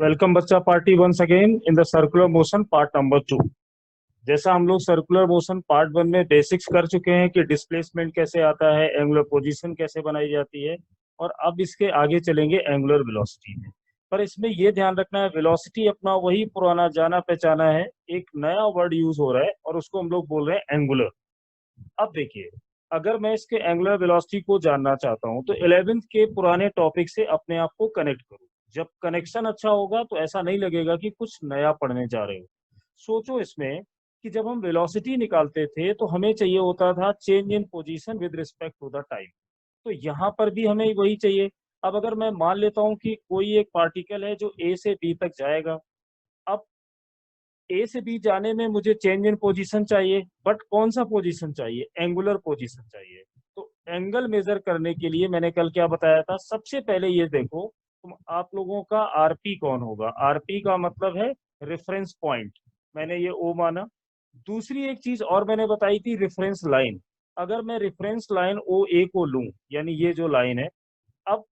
Welcome बच्चा party once again in the circular motion part number 2। जैसा हम लोग सर्कुलर मोशन पार्ट 1 में बेसिक्स कर चुके हैं कि डिस्प्लेसमेंट कैसे आता है, एंगुलर पोजीशन कैसे बनाई जाती है, और अब इसके आगे चलेंगे एंगुलर वेलोसिटी में। पर इसमें यह ध्यान रखना है, वेलोसिटी अपना वही पुराना जाना पहचाना है, एक नया वर्ड यूज हो रहा है और उसको हम लोग बोल रहे हैं एंगुलर। अब देखिए, अगर मैं इसके एंगुलर वेलोसिटी को जानना चाहता हूं तो 11th के पुराने टॉपिक से अपने आप को कनेक्ट करूं। जब कनेक्शन अच्छा होगा तो ऐसा नहीं लगेगा कि कुछ नया पढ़ने जा रहे हो। सोचो इसमें कि जब हम वेलोसिटी निकालते थे तो हमें चाहिए होता था change in position with respect to the time. तो यहाँ पर भी हमें वही चाहिए। अब अगर मैं मान लेता हूँ कि कोई एक पार्टिकल है जो ए से बी तक जाएगा। अब ए से बी जाने में मुझे चेंज इन पोजीशन चाहिए, बट कौन सा पोजीशन चाहिए? एंगुलर पोजीशन चाहिए। तो एंगल मेजर करने के लिए मैंने कल क्या बताया था, सबसे पहले ये देखो तुम आप लोगों का आरपी कौन होगा। आरपी का मतलब है रेफरेंस पॉइंट, मैंने ये ओ माना। दूसरी एक चीज और मैंने बताई थी, रेफरेंस लाइन। अगर मैं रेफरेंस लाइन ओ ए को लूं, यानी ये जो लाइन है, अब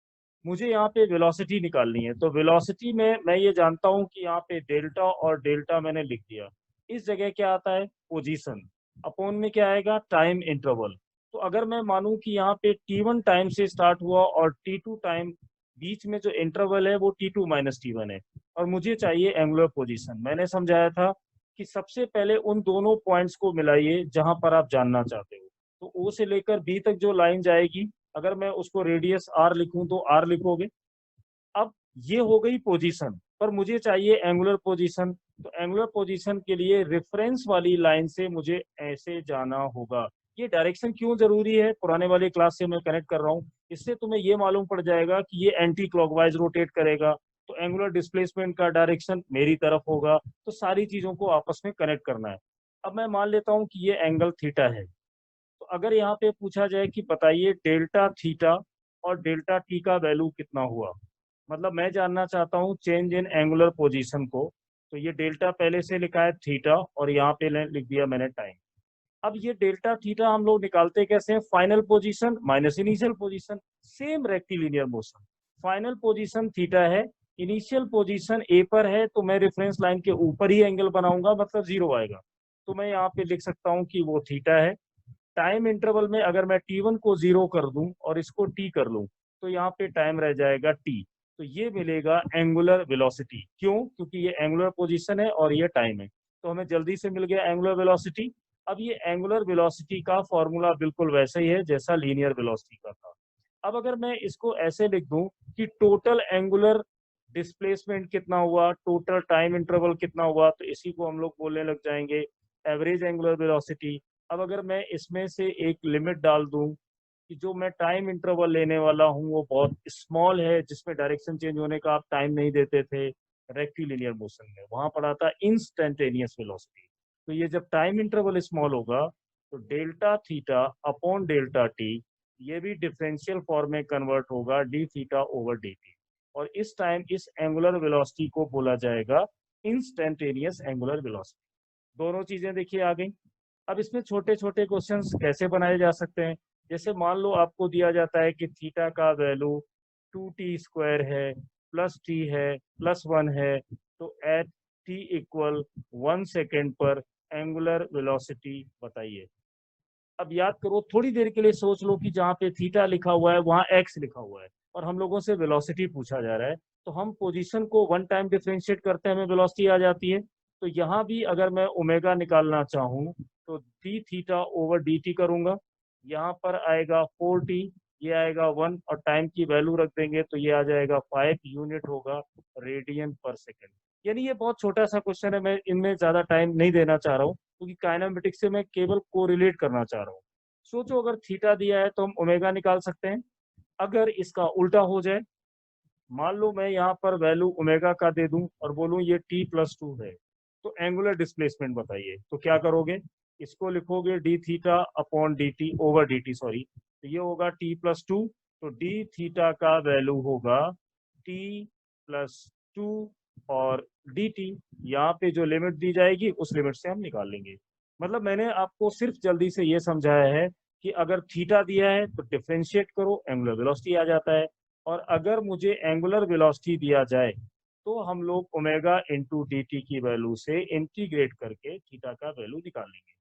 मुझे यहाँ पे वेलोसिटी निकालनी है। तो वेलोसिटी में मैं ये जानता हूँ कि यहाँ पे डेल्टा और डेल्टा मैंने लिख दिया। इस जगह क्या आता है? पोजीशन। अपॉन में क्या आएगा? Time interval. तो अगर मैं मानूं कि यहाँ पे T1 टाइम से स्टार्ट हुआ और T2 टाइम, बीच में जो इंटरवल है वो T2 माइनस T1 है, और मुझे चाहिए एंगुलर पोजीशन। मैंने समझाया था कि सबसे पहले उन दोनों पॉइंट्स को मिलाइए जहां पर आप जानना चाहते हो। तो ओ से लेकर बी तक जो लाइन जाएगी, अगर मैं उसको रेडियस आर लिखूं तो आर लिखोगे। अब ये हो गई पोजीशन, पर मुझे चाहिए एंगुलर पोजीशन। तो एंगुलर पोजीशन के लिए रेफरेंस वाली लाइन से मुझे ऐसे जाना होगा। ये डायरेक्शन क्यों जरूरी है, पुराने वाले क्लास से मैं कनेक्ट कर रहा हूँ। इससे तुम्हें ये मालूम पड़ जाएगा कि ये एंटी क्लॉकवाइज रोटेट करेगा, तो एंगुलर डिस्प्लेसमेंट का डायरेक्शन मेरी तरफ होगा। तो सारी चीजों को आपस में कनेक्ट करना है। अब मैं मान लेता हूँ कि ये एंगल थीटा है। तो अगर यहाँ पे पूछा जाए कि बताइए डेल्टा थीटा और डेल्टा टी का वैल्यू कितना हुआ, मतलब मैं जानना चाहता हूँ चेंज इन एंगुलर पोजीशन को। तो ये डेल्टा पहले से लिखा है थीटा, और यहाँ पे लिख दिया मैंने टाइम। अब ये डेल्टा थीटा हम लोग निकालते कैसे हैं? Final position minus initial position, same rectilinear motion. Final position theta है, इनिशियल पोजीशन ए पर है, तो मैं रेफरेंस लाइन के ऊपर ही एंगल बनाऊंगा, मतलब जीरो आएगा। तो मैं यहाँ पे लिख सकता हूँ कि वो थीटा है। टाइम इंटरवल में अगर मैं T1 को जीरो कर दूं और इसको T कर लूं, तो यहाँ पे टाइम रह जाएगा T। तो ये मिलेगा एंगुलर वेलोसिटी। क्यों? क्योंकि ये एंगुलर पोजीशन है और ये टाइम है। तो हमें जल्दी से मिल गया एंगुलर वेलोसिटी। अब ये एंगुलर वेलोसिटी का फॉर्मूला बिल्कुल वैसा ही है जैसा लीनियर वेलोसिटी का था। अब अगर मैं इसको ऐसे लिख दूं कि टोटल एंगुलर डिस्प्लेसमेंट कितना हुआ, टोटल टाइम इंटरवल कितना हुआ, तो इसी को हम लोग बोलने लग जाएंगे एवरेज एंगुलर वेलोसिटी। अब अगर मैं इसमें से एक लिमिट डाल दूं कि जो मैं टाइम इंटरवल लेने वाला हूं वो बहुत स्मॉल है, जिसमें डायरेक्शन चेंज होने का आप टाइम नहीं देते थे रेक्टिलिनियर मोशन में, वहां पड़ा था इंस्टेंटेनियस वेलोसिटी। तो ये जब टाइम इंटरवल स्मॉल होगा तो delta theta upon delta T, ये भी डिफरेंशियल फॉर्म में कन्वर्ट होगा D theta over D T. और इस टाइम इस एंगुलर वेलोसिटी को बोला जाएगा इंस्टेंटेनियस एंगुलर वेलोसिटी। दोनों चीजें देखिए आ गई। अब इसमें छोटे छोटे क्वेश्चंस कैसे बनाए जा सकते हैं? जैसे मान लो आपको दिया जाता है कि थीटा का वैल्यू 2t² है, प्लस टी है, प्लस 1 है, तो एट t इक्वल 1 सेकेंड पर एंगुलर वेलोसिटी बताइए। अब याद करो, थोड़ी देर के लिए सोच लो कि जहाँ पे थीटा लिखा हुआ है वहां एक्स लिखा हुआ है और हम लोगों से वेलोसिटी पूछा जा रहा है। तो हम पोजीशन को वन टाइम डिफरेंशिएट करते हैं, हमें वेलोसिटी आ जाती है। तो यहाँ भी अगर मैं ओमेगा निकालना चाहूँ तो D theta over D T करूंगा। यहाँ पर आएगा 4t, ये आएगा 1, और टाइम की वैल्यू रख देंगे तो ये आ जाएगा 5 यूनिट होगा रेडियन पर सेकेंड। यानी ये बहुत छोटा सा क्वेश्चन है, मैं इनमें ज्यादा टाइम नहीं देना चाह रहा हूँ क्योंकि काइनेमेटिक्स से मैं केवल कोरिलेट करना चाह रहा हूँ। सोचो अगर थीटा दिया है तो हम ओमेगा निकाल सकते हैं। अगर इसका उल्टा हो जाए, मान लो मैं यहाँ पर वैल्यू ओमेगा का दे दूं और बोलूं ये t+2 है, तो एंगुलर डिस्प्लेसमेंट बताइए। तो क्या करोगे? इसको लिखोगे D theta upon D T over D T, sorry, तो ये होगा t+2। तो डी थीटा का वैल्यू होगा t+2 और डी टी, यहाँ पे जो लिमिट दी जाएगी उस लिमिट से हम निकाल लेंगे। मतलब मैंने आपको सिर्फ जल्दी से ये समझाया है कि अगर थीटा दिया है तो डिफरेंशिएट करो, एंगुलर वेलोसिटी आ जाता है। और अगर मुझे एंगुलर वेलोसिटी दिया जाए तो हम लोग ओमेगा इंटू डी टी की वैल्यू से इंटीग्रेट करके थीटा का वैल्यू निकालेंगे।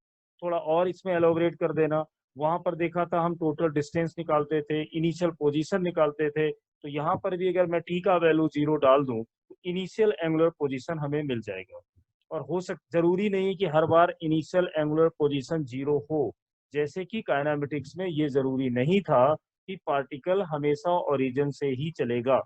थोड़ा और इसमें एलोबरेट कर देना, वहां पर देखा था हम टोटल डिस्टेंस निकालते थे, इनिशियल पोजीशन निकालते थे, तो यहाँ पर भी अगर मैं टी का वैल्यू 0 डाल दूं तो इनिशियल एंगुलर पोजीशन हमें मिल जाएगा। और जरूरी नहीं कि हर बार इनिशियल एंगुलर पोजीशन 0 हो, जैसे कि काइनेमेटिक्स में ये जरूरी नहीं था कि पार्टिकल हमेशा ओरिजिन से ही चलेगा।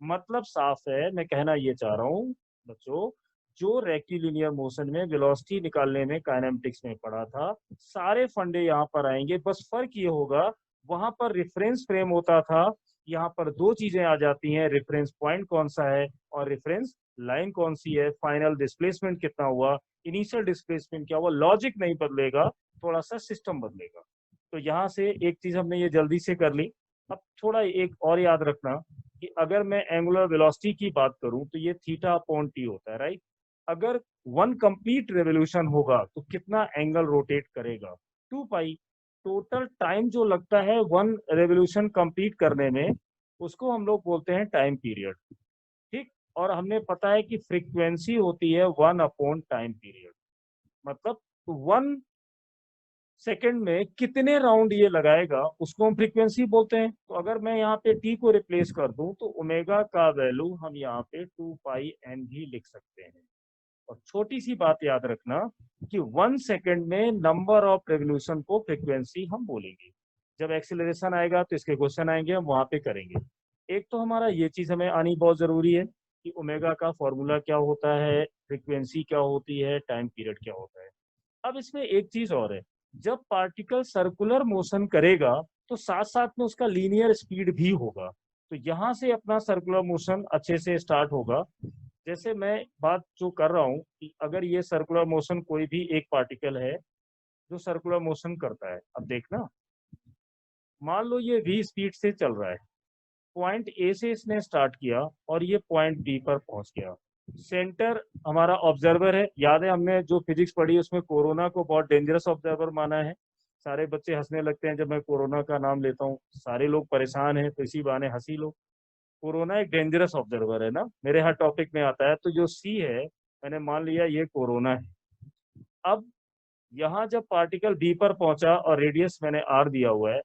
मतलब साफ है, मैं कहना ये चाह रहा हूँ बच्चों, जो रेक्टिलिनियर मोशन में वेलोसिटी निकालने में काइनेमेटिक्स में पढ़ा था, सारे फंडे यहाँ पर आएंगे। बस फर्क ये होगा, वहां पर रेफरेंस फ्रेम होता था, यहाँ पर दो चीजें आ जाती हैं, रेफरेंस पॉइंट कौन सा है और रेफरेंस लाइन कौन सी है, फाइनल डिस्प्लेसमेंट कितना हुआ, इनिशियल डिस्प्लेसमेंट क्या हुआ। लॉजिक नहीं बदलेगा, थोड़ा सा सिस्टम बदलेगा। तो यहाँ से एक चीज हमने ये जल्दी से कर ली। अब थोड़ा एक और याद रखना कि अगर मैं एंगुलर वेलोसिटी की बात करूं तो ये थीटा अपॉन टी होता है, राइट। अगर 1 कंप्लीट रेवोल्यूशन होगा तो कितना एंगल रोटेट करेगा, 2 पाई। टोटल टाइम जो लगता है 1 रेवोल्यूशन कंप्लीट करने में, उसको हम लोग बोलते हैं टाइम पीरियड, ठीक। और हमने पता है कि फ्रीक्वेंसी होती है 1 अपॉन टाइम पीरियड। मतलब 1 सेकंड में कितने राउंड ये लगाएगा उसको हम फ्रीक्वेंसी बोलते हैं। तो अगर मैं यहाँ पे टी को रिप्लेस कर दूं तो ओमेगा का वैल्यू हम यहाँ पे 2 पाई एन भी लिख सकते हैं। और छोटी सी बात याद रखना कि 1 सेकंड में नंबर ऑफ रेवोल्यूशन को फ्रीक्वेंसी हम बोलेंगे। जब एक्सीलरेशन आएगा तो इसके क्वेश्चन आएंगे, हम वहां पे करेंगे। एक तो हमारा ये चीज हमें आनी बहुत जरूरी है कि ओमेगा का फॉर्मूला क्या होता है, फ्रीक्वेंसी क्या होती है, टाइम पीरियड क्या होता है। अब इसमें एक चीज और है, जब पार्टिकल सर्कुलर मोशन करेगा तो साथ साथ में उसका लीनियर स्पीड भी होगा। तो यहाँ से अपना सर्कुलर मोशन अच्छे से स्टार्ट होगा। जैसे मैं बात जो कर रहा हूँ कि अगर ये सर्कुलर मोशन कोई भी एक पार्टिकल है जो सर्कुलर मोशन करता है, अब देखना, मान लो ये v स्पीड से चल रहा है, पॉइंट ए से इसने स्टार्ट किया और ये पॉइंट बी पर पहुंच गया। सेंटर हमारा ऑब्जर्वर है, याद है हमने जो फिजिक्स पढ़ी उसमें कोरोना को बहुत डेंजरस ऑब्जर्वर माना है। सारे बच्चे हंसने लगते हैं जब मैं कोरोना का नाम लेता हूँ, सारे लोग परेशान हैं, तो इसी बहाने हंसी लो। कोरोना एक डेंजरस ऑब्जर्वर है ना, मेरे हर टॉपिक में आता है। तो जो सी है, मैंने मान लिया ये कोरोना है। अब यहाँ जब पार्टिकल बी पर पहुंचा और रेडियस मैंने आर दिया हुआ है,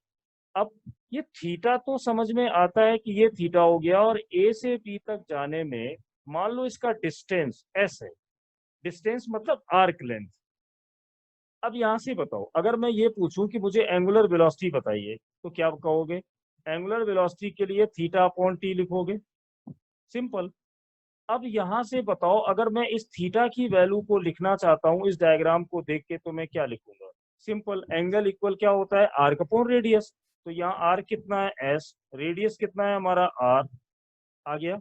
अब ये थीटा तो समझ में आता है कि ये थीटा हो गया, और ए से बी तक जाने में मान लो इसका डिस्टेंस एस है, डिस्टेंस मतलब आर्क लेंथ। अब यहां से बताओ, अगर मैं ये पूछूं कि मुझे एंगुलर वेलोसिटी बताइए तो क्या कहोगे? एंगुलर वेलोसिटी के लिए थीटा अपॉन टी लिखोगे, सिंपल। अब यहां से बताओ, अगर मैं इस थीटा की वैल्यू को लिखना चाहता हूं इस डायग्राम को देख के, तो मैं क्या लिखूंगा? सिंपल, एंगल इक्वल क्या होता है, आर्क अपॉन रेडियस। तो यहाँ आर्क कितना है एस, रेडियस कितना है हमारा आर, आ गया।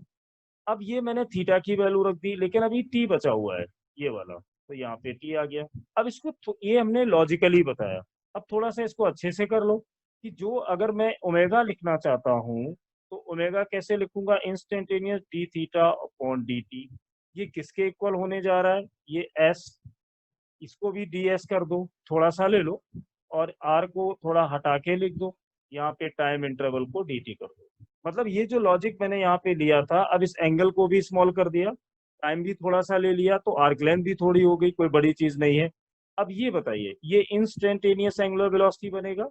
अब ये मैंने थीटा की वैल्यू रख दी, लेकिन अभी टी बचा हुआ है ये वाला, तो यहाँ पे टी आ गया। अब इसको ये हमने लॉजिकली बताया। अब थोड़ा सा इसको अच्छे से कर लो कि जो अगर मैं ओमेगा लिखना चाहता हूँ तो ओमेगा कैसे लिखूंगा, instantaneous D theta upon D T. ये किसके इक्वल होने जा रहा है, ये एस, इसको भी डी एस कर दो, थोड़ा सा ले लो, और आर को थोड़ा हटा के लिख दो, यहाँ पे टाइम इंटरवल को डी टी कर दो। मतलब ये जो लॉजिक मैंने यहाँ पे लिया था, अब इस एंगल को भी स्मॉल कर दिया, टाइम भी थोड़ा सा ले लिया, तो आर्क लेंथ भी थोड़ी हो गई, कोई बड़ी चीज नहीं है। अब ये बताइए, ये इंस्टेंटेनियस एंगुलर वेलोसिटी बनेगा,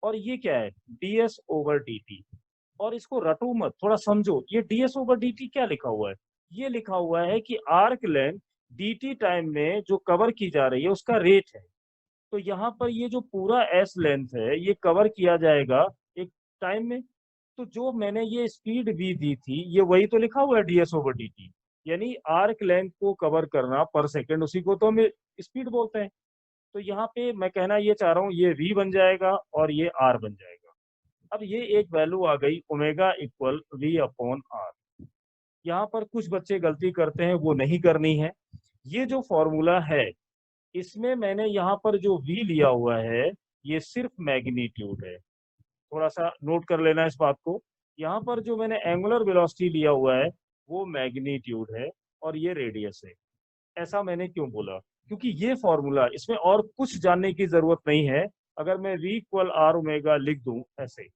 और ये क्या है, ds ओवर dt। और इसको रटो मत, थोड़ा समझो, ये ds ओवर dt क्या लिखा हुआ है, ये लिखा हुआ है कि आर्क लेंथ dt टाइम में जो कवर की जा रही है उसका रेट है। तो यहाँ पर ये जो पूरा s लेंथ है ये कवर किया जाएगा एक टाइम में। तो जो मैंने ये स्पीड v दी थी, ये वही तो लिखा हुआ है ds ओवर dt, यानी आर्क लेंथ को कवर करना पर सेकंड, उसी को तो हम स्पीड बोलते हैं। तो यहाँ पे मैं कहना ये चाह रहा हूँ, ये v बन जाएगा और ये r बन जाएगा। अब ये एक वैल्यू आ गई omega equal v upon R. यहाँ पर कुछ बच्चे गलती करते हैं, वो नहीं करनी है। ये जो फॉर्मूला है इसमें मैंने यहाँ पर जो v लिया हुआ है ये सिर्फ मैग्नीट्यूड है, थोड़ा सा नोट कर लेना इस बात को। यहाँ पर जो मैंने एंगुलर वेलोसिटी लिया हुआ है वो मैग्नीट्यूड है, और ये रेडियस है। ऐसा मैंने क्यों बोला, क्योंकि ये फॉर्मूला, इसमें और कुछ जानने की जरूरत नहीं है। अगर मैं v इक्वल आर ओमेगा लिख दूं ऐसे,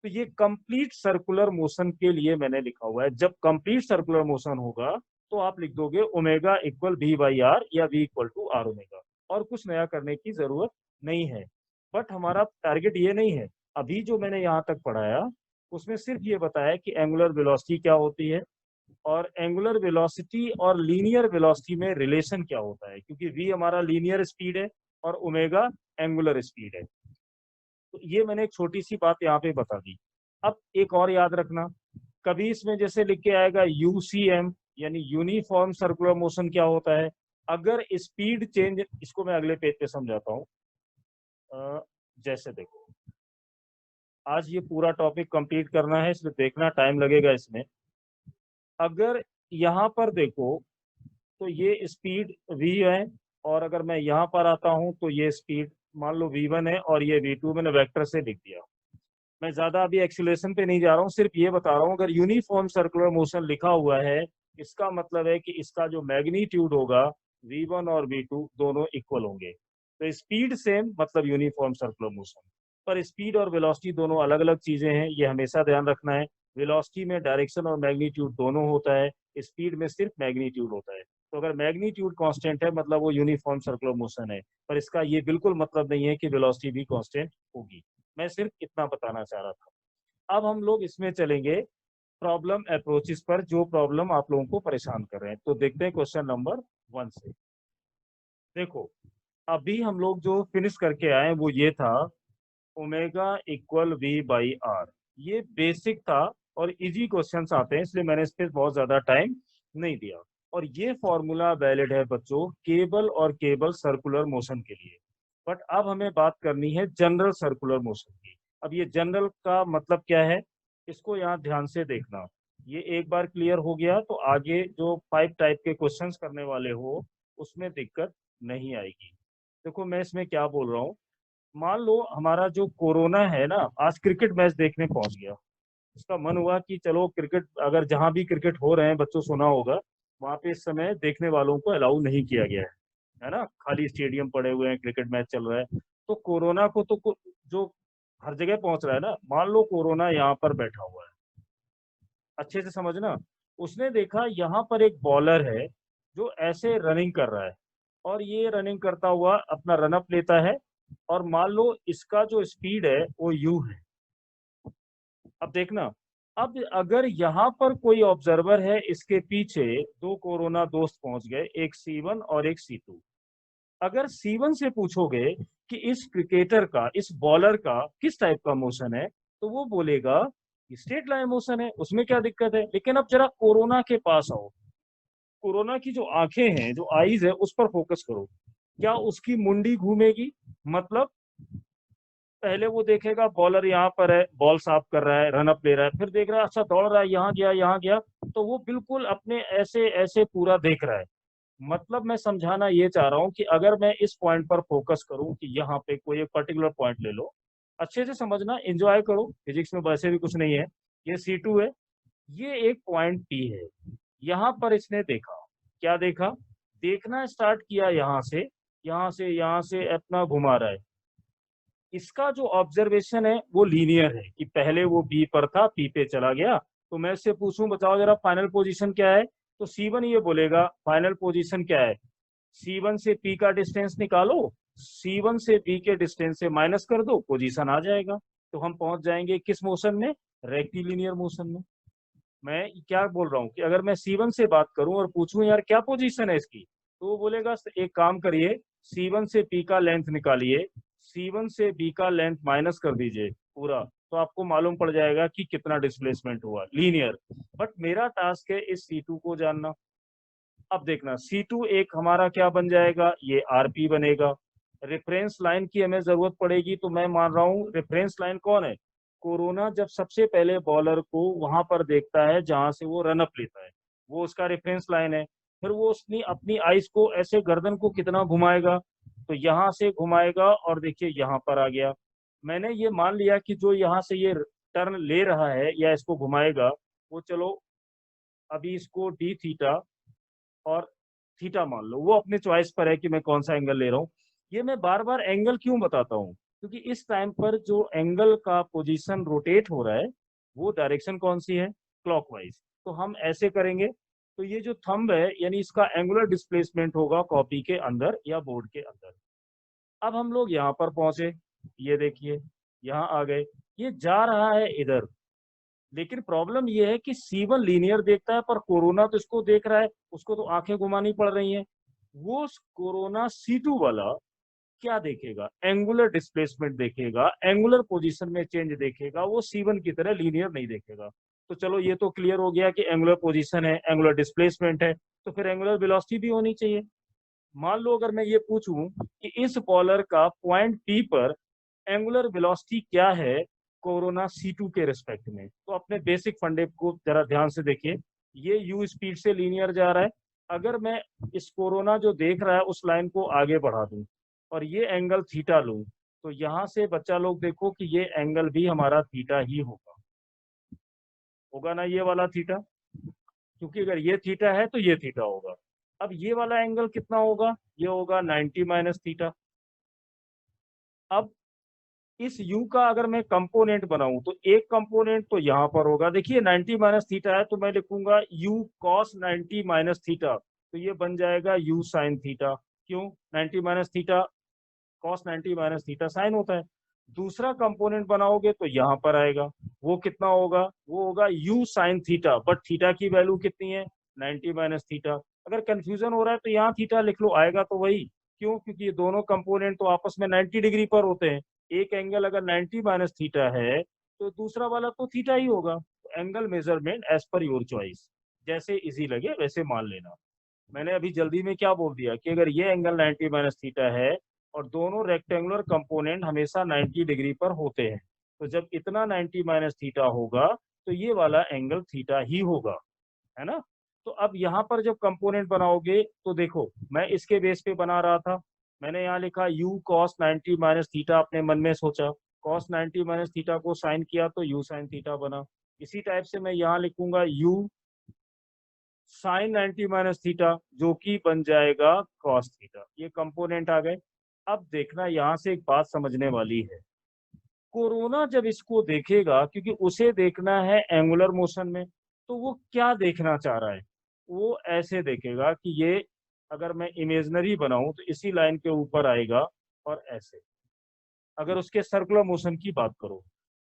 तो ये कंप्लीट सर्कुलर मोशन के लिए मैंने लिखा हुआ है। जब कंप्लीट सर्कुलर मोशन होगा तो आप लिख दोगे omega equal we by R या V equal to R omega, और कुछ नया करने की जरूरत नहीं है। बट हमारा टारगेट ये नहीं है। अभी जो मैंने यहाँ तक पढ़ाया उसमें सिर्फ ये बताया कि एंगुलर वेलोसिटी क्या होती है और एंगुलर वेलोसिटी और लीनियर वेलोसिटी में रिलेशन क्या होता है, क्योंकि v हमारा लीनियर स्पीड है और ओमेगा एंगुलर स्पीड है। तो ये मैंने एक छोटी सी बात यहाँ पे बता दी। अब एक और याद रखना, कभी इसमें जैसे लिख के आएगा यूसीएम यानी यूनिफॉर्म सर्कुलर मोशन क्या होता है। अगर स्पीड चेंज, इसको मैं अगले पेज पे समझाता हूँ। जैसे देखो, आज ये पूरा टॉपिक कंप्लीट करना है, इसलिए देखना टाइम लगेगा इसमें। अगर यहाँ पर देखो तो ये स्पीड v है, और अगर मैं यहाँ पर आता हूँ तो ये स्पीड मान लो v1 है और ये v2 मैंने वेक्टर से लिख दिया। मैं ज्यादा अभी एक्सीलरेशन पे नहीं जा रहा हूँ, सिर्फ ये बता रहा हूँ अगर यूनिफॉर्म सर्कुलर मोशन लिखा हुआ है इसका मतलब है कि इसका जो मैग्नीट्यूड होगा v1 और v2 दोनों इक्वल होंगे। तो स्पीड सेम मतलब यूनिफॉर्म सर्कुलर मोशन, पर स्पीड और वेलोसिटी दोनों अलग अलग चीजें हैं, ये हमेशा ध्यान रखना है। वेलोसिटी में डायरेक्शन और मैग्नीट्यूड दोनों होता है, स्पीड में सिर्फ मैग्नीट्यूड होता है। तो अगर मैग्नीट्यूड कांस्टेंट है मतलब वो यूनिफॉर्म सर्कुलर मोशन है, पर इसका ये बिल्कुल मतलब नहीं है कि वेलोसिटी भी कांस्टेंट होगी। मैं सिर्फ इतना बताना चाह रहा था। अब हम लोग इसमें चलेंगे प्रॉब्लम अप्रोचेस पर, जो प्रॉब्लम आप लोगों को परेशान कर रहे हैं। तो देखते हैं क्वेश्चन नंबर 1 से। देखो, अभी हम लोग जो फिनिश करके आए वो ये था omega equal we by R. ये बेसिक था और इजी क्वेश्चंस आते हैं, इसलिए मैंने इस पर बहुत ज्यादा टाइम नहीं दिया। और ये फॉर्मूला वैलिड है बच्चों केबल और केबल सर्कुलर मोशन के लिए। बट अब हमें बात करनी है जनरल सर्कुलर मोशन की। अब ये जनरल का मतलब क्या है, इसको यहाँ ध्यान से देखना। ये एक बार क्लियर हो गया तो आगे जो 5 टाइप के क्वेश्चंस करने वाले हो उसमें दिक्कत नहीं आएगी। देखो मैं इसमें क्या बोल रहा हूँ, मान लो हमारा जो कोरोना है ना, आज क्रिकेट मैच देखने पहुंच गया। उसका मन हुआ कि चलो क्रिकेट, अगर जहां भी क्रिकेट हो रहे हैं बच्चों सुना होगा, वहां पे इस समय देखने वालों को अलाउ नहीं किया गया है ना, खाली स्टेडियम पड़े हुए हैं, क्रिकेट मैच चल रहा है। तो कोरोना को तो जो हर जगह पहुंच रहा है ना, मान लो कोरोना यहाँ पर बैठा हुआ है, अच्छे से समझना। उसने देखा यहाँ पर एक बॉलर है जो ऐसे रनिंग कर रहा है, और ये रनिंग करता हुआ अपना रनअप लेता है, और मान लो इसका जो स्पीड है वो u है। अब देखना, अब अगर यहाँ पर कोई ऑब्जर्वर है, इसके पीछे दो कोरोना दोस्त पहुंच गए, एक C1 और एक C2। अगर C1 से पूछोगे कि इस क्रिकेटर का, इस बॉलर का किस टाइप का मोशन है, तो वो बोलेगा स्ट्रेट लाइन मोशन है, उसमें क्या दिक्कत है। लेकिन अब जरा कोरोना के पास आओ, कोरोना की जो आंखें हैं, जो आईज है, उस पर फोकस करो। क्या उसकी मुंडी घूमेगी? मतलब पहले वो देखेगा बॉलर यहाँ पर है, बॉल साफ कर रहा है, रन अप ले रहा है, फिर देख रहा है अच्छा दौड़ रहा है, यहाँ गया यहाँ गया, तो वो बिल्कुल अपने ऐसे ऐसे पूरा देख रहा है। मतलब मैं समझाना ये चाह रहा हूँ कि अगर मैं इस पॉइंट पर फोकस करूँ कि यहाँ पे कोई एक पर्टिकुलर पॉइंट ले लो, अच्छे से समझना, एंजॉय करो, फिजिक्स में वैसे भी कुछ नहीं है। ये C2 है, ये एक पॉइंट P है। यहाँ पर इसने देखा, क्या देखा, देखना स्टार्ट किया, यहाँ से अपना घुमा रहा है। इसका जो ऑब्जर्वेशन है वो लीनियर है कि पहले वो बी पर था, पी पे चला गया। तो मैं इससे पूछूं बताओ जरा फाइनल पोजीशन क्या है, तो C1 ये बोलेगा फाइनल पोजीशन क्या है, C1 से P का डिस्टेंस निकालो, C1 से B के डिस्टेंस से माइनस कर दो, पोजीशन आ जाएगा। तो हम पहुंच जाएंगे किस मोशन में, रेक्टिलिनियर मोशन में। मैं क्या बोल रहा हूँ कि अगर मैं C1 से बात करूं और पूछूं यार क्या पोजीशन है इसकी, तो वो बोलेगा एक काम करिए, C1 से P का लेंथ निकालिए, C1 से B का लेंथ माइनस कर दीजिए पूरा, तो आपको मालूम पड़ जाएगा कि कितना डिस्प्लेसमेंट हुआ, लीनियर। बट मेरा टास्क है इस C2 को जानना। अब देखना C2 एक हमारा क्या बन जाएगा, ये RP बनेगा। रेफरेंस लाइन की हमें जरूरत पड़ेगी, तो मैं मान रहा हूँ रेफरेंस लाइन कौन है, कोरोना जब सबसे पहले बॉलर को वहां पर देखता है जहां से वो रनअप लेता है, वो उसका रेफरेंस लाइन है। फिर वो उसने अपनी आइस को ऐसे गर्दन को कितना घुमाएगा, तो यहाँ से घुमाएगा, और देखिए यहाँ पर आ गया। मैंने ये मान लिया कि जो यहाँ से ये टर्न ले रहा है या इसको घुमाएगा, वो चलो अभी इसको डी थीटा और थीटा मान लो, वो अपने चॉइस पर है कि मैं कौन सा एंगल ले रहा हूँ। ये मैं बार बार एंगल क्यों बताता हूँ, क्योंकि इस टाइम पर जो एंगल का पोजीशन रोटेट हो रहा है वो डायरेक्शन कौन सी है, क्लॉकवाइज। तो हम ऐसे करेंगे, तो ये जो थंब है यानी इसका एंगुलर डिस्प्लेसमेंट होगा कॉपी के अंदर या बोर्ड के अंदर। अब हम लोग यहाँ पर पहुंचे, ये देखिए यहाँ आ गए, ये जा रहा है इधर, लेकिन प्रॉब्लम ये है कि C1 लीनियर देखता है पर कोरोना तो इसको देख रहा है, उसको तो आंखें घुमानी पड़ रही हैं। वो कोरोना C2 वाला क्या देखेगा, एंगुलर डिस्प्लेसमेंट देखेगा, एंगुलर पोजीशन में चेंज देखेगा, वो C1 की तरह लीनियर नहीं देखेगा। तो चलो ये तो क्लियर हो गया कि एंगुलर पोजीशन है, एंगुलर डिस्प्लेसमेंट है, तो फिर एंगुलर वेलोसिटी भी होनी चाहिए। मान लो अगर मैं ये पूछूं कि इस बॉलर का पॉइंट P पर एंगुलर वेलोसिटी क्या है कोरोना C2 के रिस्पेक्ट में, तो अपने बेसिक फंडे को जरा ध्यान से देखिए। ये U स्पीड से लीनियर जा रहा है, अगर मैं इस कोरोना जो देख रहा है उस लाइन को आगे बढ़ा दूं और ये एंगल थीटा लूं, तो यहां से बच्चा लोग देखो कि ये एंगल भी हमारा थीटा ही होगा, होगा ना ये वाला थीटा, क्योंकि अगर ये थीटा है तो ये थीटा होगा। अब ये वाला एंगल कितना होगा, ये होगा 90 माइनस थीटा। अब इस u का अगर मैं कंपोनेंट बनाऊं तो एक कंपोनेंट तो यहां पर होगा, देखिए 90 माइनस थीटा है तो मैं लिखूंगा u cos 90 माइनस थीटा, तो ये बन जाएगा u sin थीटा। क्यों, 90 minus theta cos 90 minus theta sine होता है। दूसरा कंपोनेंट बनाओगे तो यहां पर आएगा, वो कितना होगा, वो होगा u sin theta, but theta की वैल्यू कितनी है, 90 माइनस थीटा। अगर कंफ्यूजन हो रहा है तो यहाँ थीटा लिख लो, आएगा तो वही। क्यों, क्योंकि ये दोनों कंपोनेंट तो आपस में 90 डिग्री पर होते हैं। एक एंगल अगर 90 माइनस थीटा है तो दूसरा वाला तो थीटा ही होगा। तो angle measurement as per your choice, जैसे इजी लगे वैसे मान लेना। मैंने अभी जल्दी में क्या बोल दिया कि अगर ये एंगल 90 माइनस थीटा है और दोनों रेक्टेंगुलर कंपोनेंट हमेशा 90 डिग्री पर होते हैं, तो जब इतना 90 माइनस थीटा होगा तो ये वाला एंगल थीटा ही होगा, है ना। तो अब यहाँ पर जब कंपोनेंट बनाओगे तो देखो मैं इसके बेस पे बना रहा था, मैंने यहाँ लिखा u cos 90 माइनस थीटा, अपने मन में सोचा cos 90 माइनस थीटा को साइन किया तो u sin थीटा बना। इसी टाइप से मैं यहाँ लिखूंगा u साइन 90 माइनस थीटा, जो कि बन जाएगा कॉस थीटा। ये कंपोनेंट आ गए। अब देखना यहाँ से एक बात समझने वाली है, कोरोना जब इसको देखेगा, क्योंकि उसे देखना है एंगुलर मोशन में, तो वो क्या देखना चाह रहा है, वो ऐसे देखेगा कि ये अगर मैं इमेजनरी बनाऊं तो इसी लाइन के ऊपर आएगा और ऐसे। अगर उसके सर्कुलर मोशन की बात करो,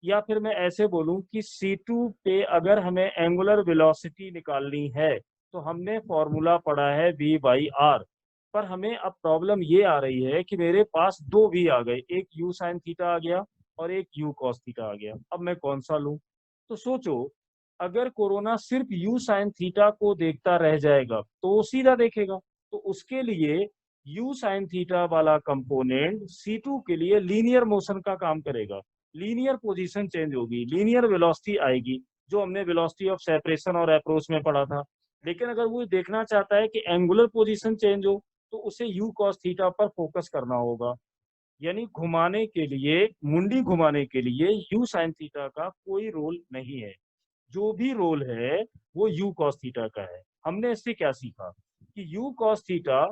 या फिर मैं ऐसे बोलूं कि C2 पे अगर हमें एंगुलर वेलोसिटी निकालनी है तो हमने फॉर्मूला पढ़ा है V/R, पर हमें अब प्रॉब्लम ये आ रही है कि मेरे पास दो V आ गए, एक U sin थीटा आ गया और एक U cos थीटा आ गया, अब मैं कौन सा लूं। तो सोचो, अगर कोरोना सिर्फ U sin थीटा को देखता रह जाएगा तो सीधा देखेगा, तो उसके लिए u sin थीटा वाला कंपोनेंट C2 के लिए लीनियर मोशन का काम करेगा, लीनियर पोजीशन चेंज होगी, लीनियर वेलोसिटी आएगी, जो हमने वेलोसिटी ऑफ सेपरेशन और अप्रोच में पढ़ा था। लेकिन अगर वो देखना चाहता है कि एंगुलर पोजीशन चेंज हो तो उसे u cos थीटा पर फोकस करना होगा, यानी घुमाने के लिए, मुंडी घुमाने के लिए u sin थीटा का कोई रोल नहीं है, जो भी रोल है वो u cos थीटा का है। हमने इससे क्या सीखा कि u cos थीटा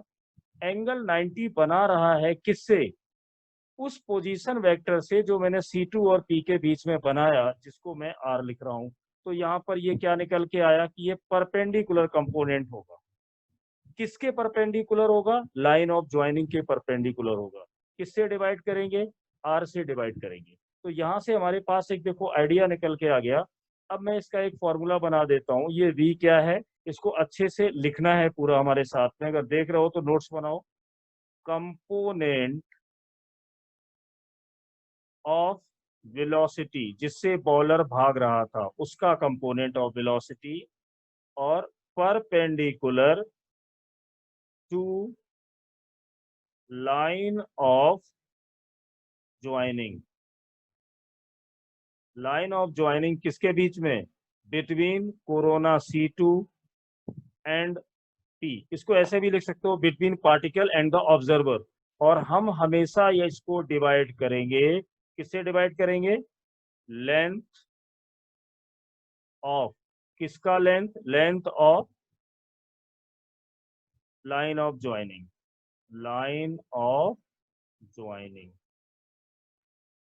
एंगल 90 बना रहा है किससे, उस पोजीशन वेक्टर से जो मैंने C2 और P के बीच में बनाया, जिसको मैं R लिख रहा हूं। तो यहाँ पर ये क्या निकल के आया कि ये परपेंडिकुलर कंपोनेंट होगा। किसके परपेंडिकुलर होगा, लाइन ऑफ ज्वाइनिंग के परपेंडिकुलर होगा। किससे डिवाइड करेंगे, R से डिवाइड करेंगे। तो यहाँ से हमारे पास एक देखो आइडिया निकल के आ गया। अब मैं इसका एक फॉर्मूला बना देता हूँ, ये V क्या है, इसको अच्छे से लिखना है पूरा हमारे साथ में, अगर देख रहे हो तो नोट्स बनाओ। कंपोनेंट ऑफ वेलोसिटी, जिससे बॉलर भाग रहा था उसका कंपोनेंट ऑफ वेलोसिटी, और perpendicular to line of joining. Line of joining किसके बीच में, between corona C2 and P। इसको ऐसे भी लिख सकते हो, between particle and the observer. और हम हमेशा ये इसको डिवाइड करेंगे, किससे डिवाइड करेंगे, लेंथ ऑफ, किसका length, length of line of joining, line of joining.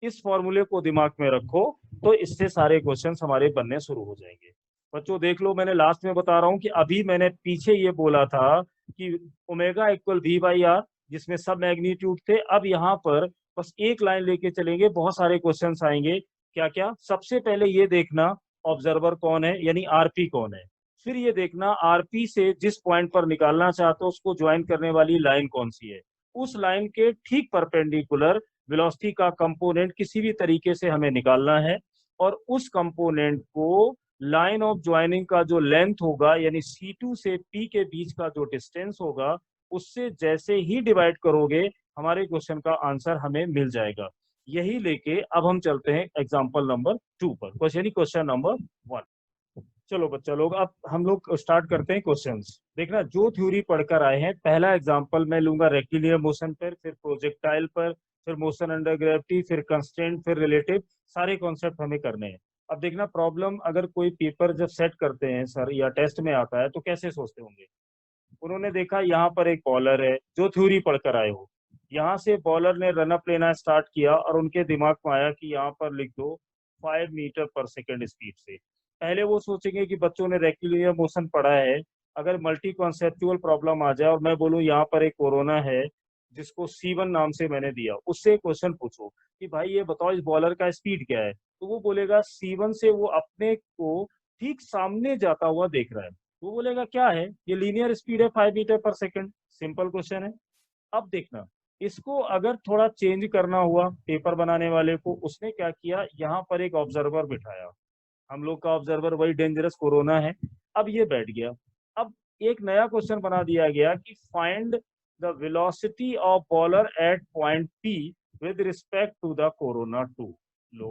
इस फॉर्मूले को दिमाग में रखो, तो इससे सारे क्वेश्चंस हमारे बनने शुरू हो जाएंगे। बच्चों देख लो, मैंने लास्ट में बता रहा हूँ कि अभी मैंने पीछे ये बोला था कि omega equal we by R, जिसमें सब मैग्नीट्यूड थे। अब यहाँ पर बस एक लाइन लेके चलेंगे, बहुत सारे क्वेश्चंस आएंगे। क्या क्या? सबसे पहले ये देखना ऑब्जर्वर कौन है, यानी आरपी कौन है। फिर ये देखना आरपी से जिस पॉइंट पर निकालना चाहते हो उसको ज्वाइन करने वाली लाइन कौन सी है। उस लाइन के ठीक परपेंडिकुलर वेलोसिटी का कंपोनेंट किसी भी तरीके से हमें निकालना है, और उस कंपोनेंट को लाइन ऑफ ज्वाइनिंग का जो लेंथ होगा, यानी C2 से P के बीच का जो डिस्टेंस होगा, उससे जैसे ही डिवाइड करोगे हमारे क्वेश्चन का आंसर हमें मिल जाएगा। यही लेके अब हम चलते हैं एग्जाम्पल नंबर 2 पर, क्वेश्चन नंबर 1। चलो बच्चा लोग, अब हम लोग स्टार्ट करते हैं क्वेश्चंस। देखना, जो थ्योरी पढ़कर आए हैं, पहला एग्जांपल मैं लूंगा रेक्टिलिनियर मोशन पर, फिर प्रोजेक्टाइल पर, फिर मोशन अंडर ग्रेविटी, फिर कंस्ट्रेंट, फिर रिलेटिव। सारे कॉन्सेप्ट हमें करने हैं। अब देखना, प्रॉब्लम अगर कोई पेपर जब सेट करते हैं सर या टेस्ट में आता है तो कैसे सोचते होंगे। उन्होंने देखा यहाँ पर एक बॉलर है, जो थ्योरी पढ़कर आए हो। यहाँ से बॉलर ने रनअप लेना स्टार्ट किया और उनके दिमाग में आया कि यहाँ पर लिख दो 5 मीटर पर सेकेंड स्पीड से। पहले वो सोचेंगे कि बच्चों ने रेक्टिलिनियर मोशन पढ़ा है, अगर मल्टी कॉन्सेप्चुअल प्रॉब्लम आ जाए और मैं बोलूँ यहाँ पर एक कोरोना है जिसको C1 नाम से मैंने दिया, उससे क्वेश्चन पूछो कि भाई ये बताओ इस बॉलर का स्पीड क्या है, तो वो बोलेगा C1 से वो अपने को ठीक सामने जाता हुआ देख रहा है। वो बोलेगा क्या है, ये लीनियर स्पीड है 5 मीटर पर सेकंड। सिंपल क्वेश्चन है। अब देखना, इसको अगर थोड़ा चेंज करना हुआ पेपर बनाने वाले को, उसने क्या किया, यहाँ पर एक ऑब्जर्वर बिठाया। हम लोग का ऑब्जर्वर वही डेंजरस कोरोना है। अब ये बैठ गया। अब एक नया क्वेश्चन बना दिया गया कि find the velocity of bowler at point P with respect to the corona 2। लो,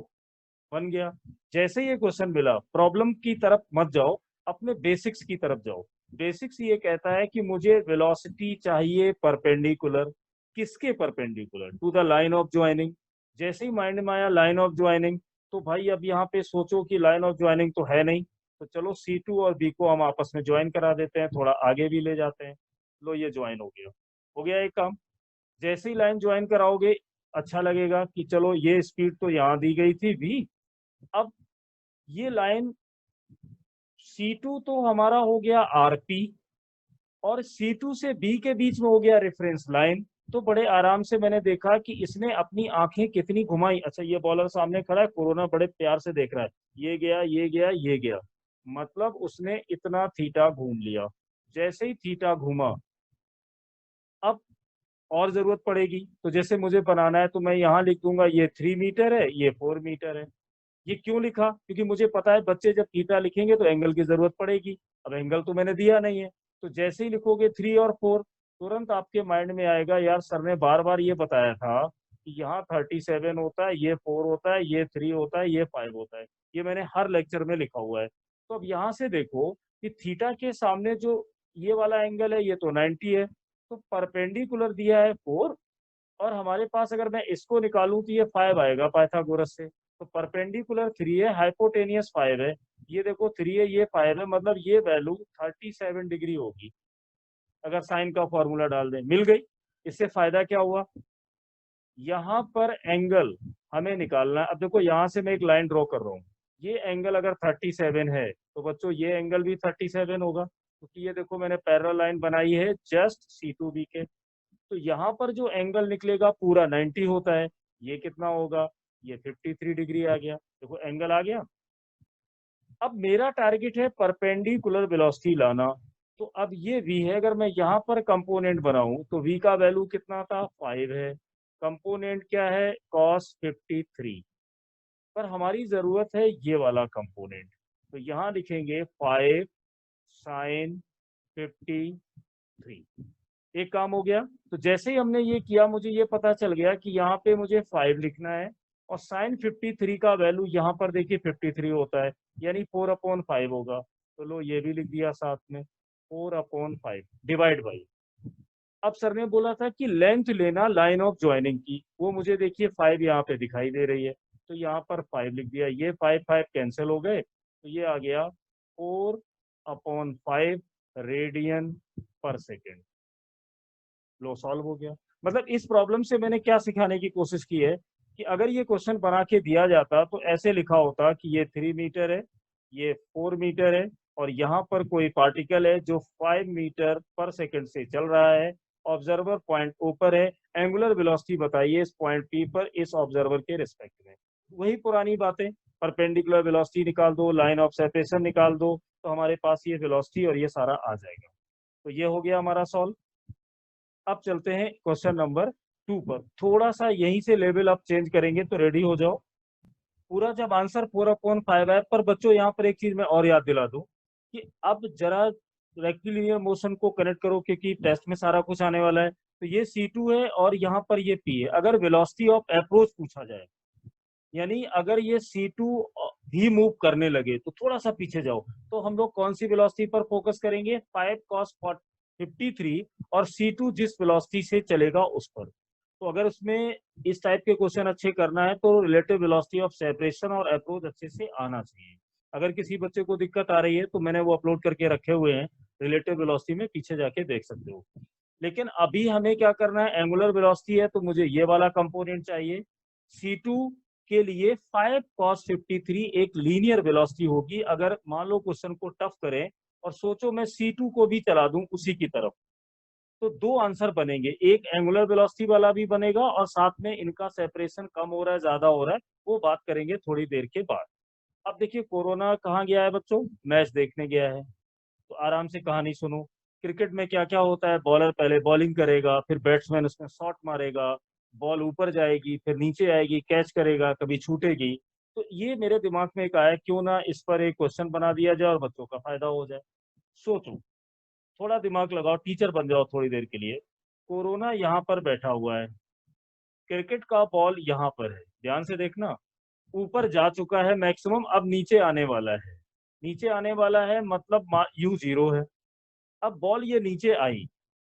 बन गया। जैसे ये क्वेश्चन मिला, प्रॉब्लम की तरफ मत जाओ, अपने बेसिक्स की तरफ जाओ। बेसिक्स ये कहता है कि मुझे वेलोसिटी चाहिए परपेंडिकुलर। किसके perpendicular? To the line of joining. जैसे ही माइंड में आया लाइन ऑफ ज्वाइनिंग, तो भाई अब यहाँ पे सोचो कि लाइन ऑफ ज्वाइनिंग तो है नहीं, तो चलो C2 और B को हम आपस में ज्वाइन करा देते हैं, थोड़ा आगे भी ले जाते हैं। लो, ये ज्वाइन हो गया। हो गया एक काम। जैसे ही लाइन ज्वाइन कराओगे, अच्छा लगेगा कि चलो ये स्पीड तो यहाँ दी गई थी V। अब ये लाइन C2 तो हमारा हो गया RP, और C2 से B के बीच में हो गया रेफरेंस लाइन। तो बड़े आराम से मैंने देखा कि इसने अपनी आंखें कितनी घुमाई। अच्छा, ये बॉलर सामने खड़ा है, कोरोना बड़े प्यार से देख रहा है, ये गया, ये गया, ये गया, मतलब उसने इतना थीटा घूम लिया। जैसे ही थीटा घूमा, अब और जरूरत पड़ेगी, तो जैसे मुझे बनाना है तो मैं यहाँ लिख दूंगा ये 3 मीटर है, ये 4 मीटर है। ये क्यों लिखा? क्योंकि मुझे पता है बच्चे जब थीटा लिखेंगे तो एंगल की जरूरत पड़ेगी। अब एंगल तो मैंने दिया नहीं है, तो जैसे ही लिखोगे 3 और 4, तुरंत आपके माइंड में आएगा यार सर ने बार बार ये बताया था कि यहाँ 37 होता है, ये 4 होता है, ये 3 होता है, ये 5 होता है। ये मैंने हर लेक्चर में लिखा हुआ है। तो अब यहाँ से देखो कि थीटा के सामने जो ये वाला एंगल है ये तो 90 है, तो परपेंडिकुलर दिया है 4, और हमारे पास अगर मैं इसको निकालूं तो ये 5 आएगा पाइथागोरस से। तो परपेंडिकुलर 3 है, हाइपोटेनियस 5 है। ये देखो 3 है, ये 5 है, मतलब ये वैल्यू 37 डिग्री होगी। अगर साइन का फॉर्मूला डाल दें, मिल गई। इससे फायदा क्या हुआ, यहाँ पर एंगल हमें निकालना है। अब देखो यहाँ से मैं एक लाइन ड्रॉ कर रहा हूँ, ये एंगल अगर 37 है तो बच्चों ये एंगल भी 37 होगा, क्योंकि ये देखो मैंने पैरेलल लाइन बनाई है जस्ट C2B के। तो यहाँ पर जो एंगल निकलेगा पूरा 90 होता है। ये कितना होगा, ये 53 डिग्री आ गया। देखो एंगल आ गया। अब मेरा टारगेट है परपेंडिकुलर वेलोसिटी लाना। तो अब ये V है, अगर मैं यहाँ पर कंपोनेंट बनाऊं तो V का वैल्यू कितना था, 5 है। कंपोनेंट क्या है, cos 53। पर हमारी जरूरत है ये वाला कंपोनेंट, तो यहाँ लिखेंगे 5 sin 53। एक काम हो गया। तो जैसे ही हमने ये किया, मुझे ये पता चल गया कि यहाँ पे मुझे 5 लिखना है, और साइन 53 का वैल्यू यहाँ पर देखिए 53 होता है, यानी 4/5 होगा। तो लो, ये भी लिख दिया साथ में, 4/5 डिवाइड बाई। अब सर ने बोला था कि लेंथ लेना लाइन ऑफ ज्वाइनिंग की, वो मुझे देखिए 5 यहाँ पे दिखाई दे रही है, तो यहाँ पर 5 लिख दिया। ये 5 कैंसिल हो गए, तो ये आ गया 4/5 रेडियन पर सेकेंड। लो, सॉल्व हो गया। मतलब इस प्रॉब्लम से मैंने क्या सिखाने की कोशिश की है कि अगर ये क्वेश्चन बना के दिया जाता तो ऐसे लिखा होता कि ये 3 मीटर है, ये 4 मीटर है, और यहाँ पर कोई पार्टिकल है जो 5 मीटर पर सेकंड से चल रहा है, ऑब्जर्वर पॉइंट ओ पर है, एंगुलर वेलोसिटी बताइए इस पॉइंट पी पर इस ऑब्जर्वर के रिस्पेक्ट में। वही पुरानी बातें, परपेंडिकुलर वेलोसिटी निकाल दो, लाइन ऑफ सेपरेशन निकाल दो, तो हमारे पास ये वेलोसिटी और ये सारा आ जाएगा। तो ये हो गया हमारा सॉल्व। अब चलते हैं क्वेश्चन नंबर 2 पर। थोड़ा सा यहीं से लेवल अप चेंज करेंगे तो रेडी हो जाओ। पूरा जब आंसर 4/5 है, पर बच्चों यहाँ पर एक चीज मैं और याद दिला दूं कि अब जरा रेक्टिलिनियर मोशन को कनेक्ट करो, क्योंकि टेस्ट में सारा कुछ आने वाला है। तो ये C2 है और यहाँ पर ये P है। अगर वेलोसिटी ऑफ अप्रोच पूछा जाए, यानी अगर ये C2 भी मूव करने लगे तो थोड़ा सा पीछे जाओ, तो हम लोग कौन सी वेलोसिटी पर फोकस करेंगे? 5 cos 53, और C2 जिस वेलोसिटी से चलेगा उस पर। तो अगर उसमें इस टाइप के क्वेश्चन अच्छे करना है तो रिलेटिव वेलोसिटी ऑफ सेपरेशन और अप्रोच अच्छे से आना चाहिए। अगर किसी बच्चे को दिक्कत आ रही है तो मैंने वो अपलोड करके रखे हुए हैं रिलेटिव वेलोसिटी में, पीछे जाके देख सकते हो। लेकिन अभी हमें क्या करना है? एंगुलर वेलोसिटी है तो मुझे ये वाला कंपोनेंट चाहिए। C2 के लिए 5 cos 53 एक लीनियर वेलोसिटी होगी। अगर मान लो क्वेश्चन को टफ करें और सोचो मैं C2 को भी चला दूं उसी की तरफ, तो दो आंसर बनेंगे, एक एंगुलर वेलोसिटी वाला भी बनेगा और साथ में इनका सेपरेशन कम हो रहा है ज्यादा हो रहा है, वो बात करेंगे थोड़ी देर के बाद। अब देखिए कोरोना कहाँ गया है बच्चों? मैच देखने गया है। तो आराम से कहानी सुनो। क्रिकेट में क्या क्या होता है? बॉलर पहले बॉलिंग करेगा, फिर बैट्समैन उसमें शॉट मारेगा, बॉल ऊपर जाएगी, फिर नीचे आएगी, कैच करेगा, कभी छूटेगी। तो ये मेरे दिमाग में एक आया, क्यों ना इस पर एक क्वेश्चन बना दिया जाए और बच्चों का फायदा हो जाए। सोचो, थोड़ा दिमाग लगाओ, टीचर बन जाओ थोड़ी देर के लिए। कोरोना यहाँ पर बैठा हुआ है, क्रिकेट का बॉल यहाँ पर है, ध्यान से देखना, ऊपर जा चुका है मैक्सिमम, अब नीचे आने वाला है। नीचे आने वाला है मतलब U0 है। अब बॉल ये नीचे आई,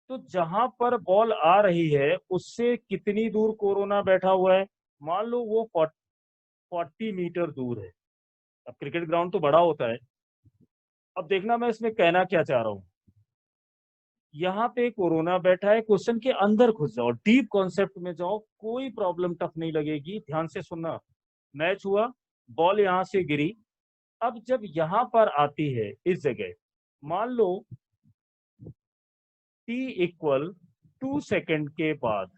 तो जहां पर बॉल आ रही है उससे कितनी दूर कोरोना बैठा हुआ है? मान लो वो 40 मीटर दूर है। अब क्रिकेट ग्राउंड तो बड़ा होता है। अब देखना मैं इसमें कहना क्या चाह रहा हूं। यहाँ पे कोरोना बैठा है, क्वेश्चन के अंदर घुस जाओ, डीप कॉन्सेप्ट में जाओ, कोई प्रॉब्लम टफ नहीं लगेगी। ध्यान से सुनना। मैच हुआ, बॉल यहां से गिरी, अब जब यहां पर आती है इस जगह, मान लो T=2 सेकंड के बाद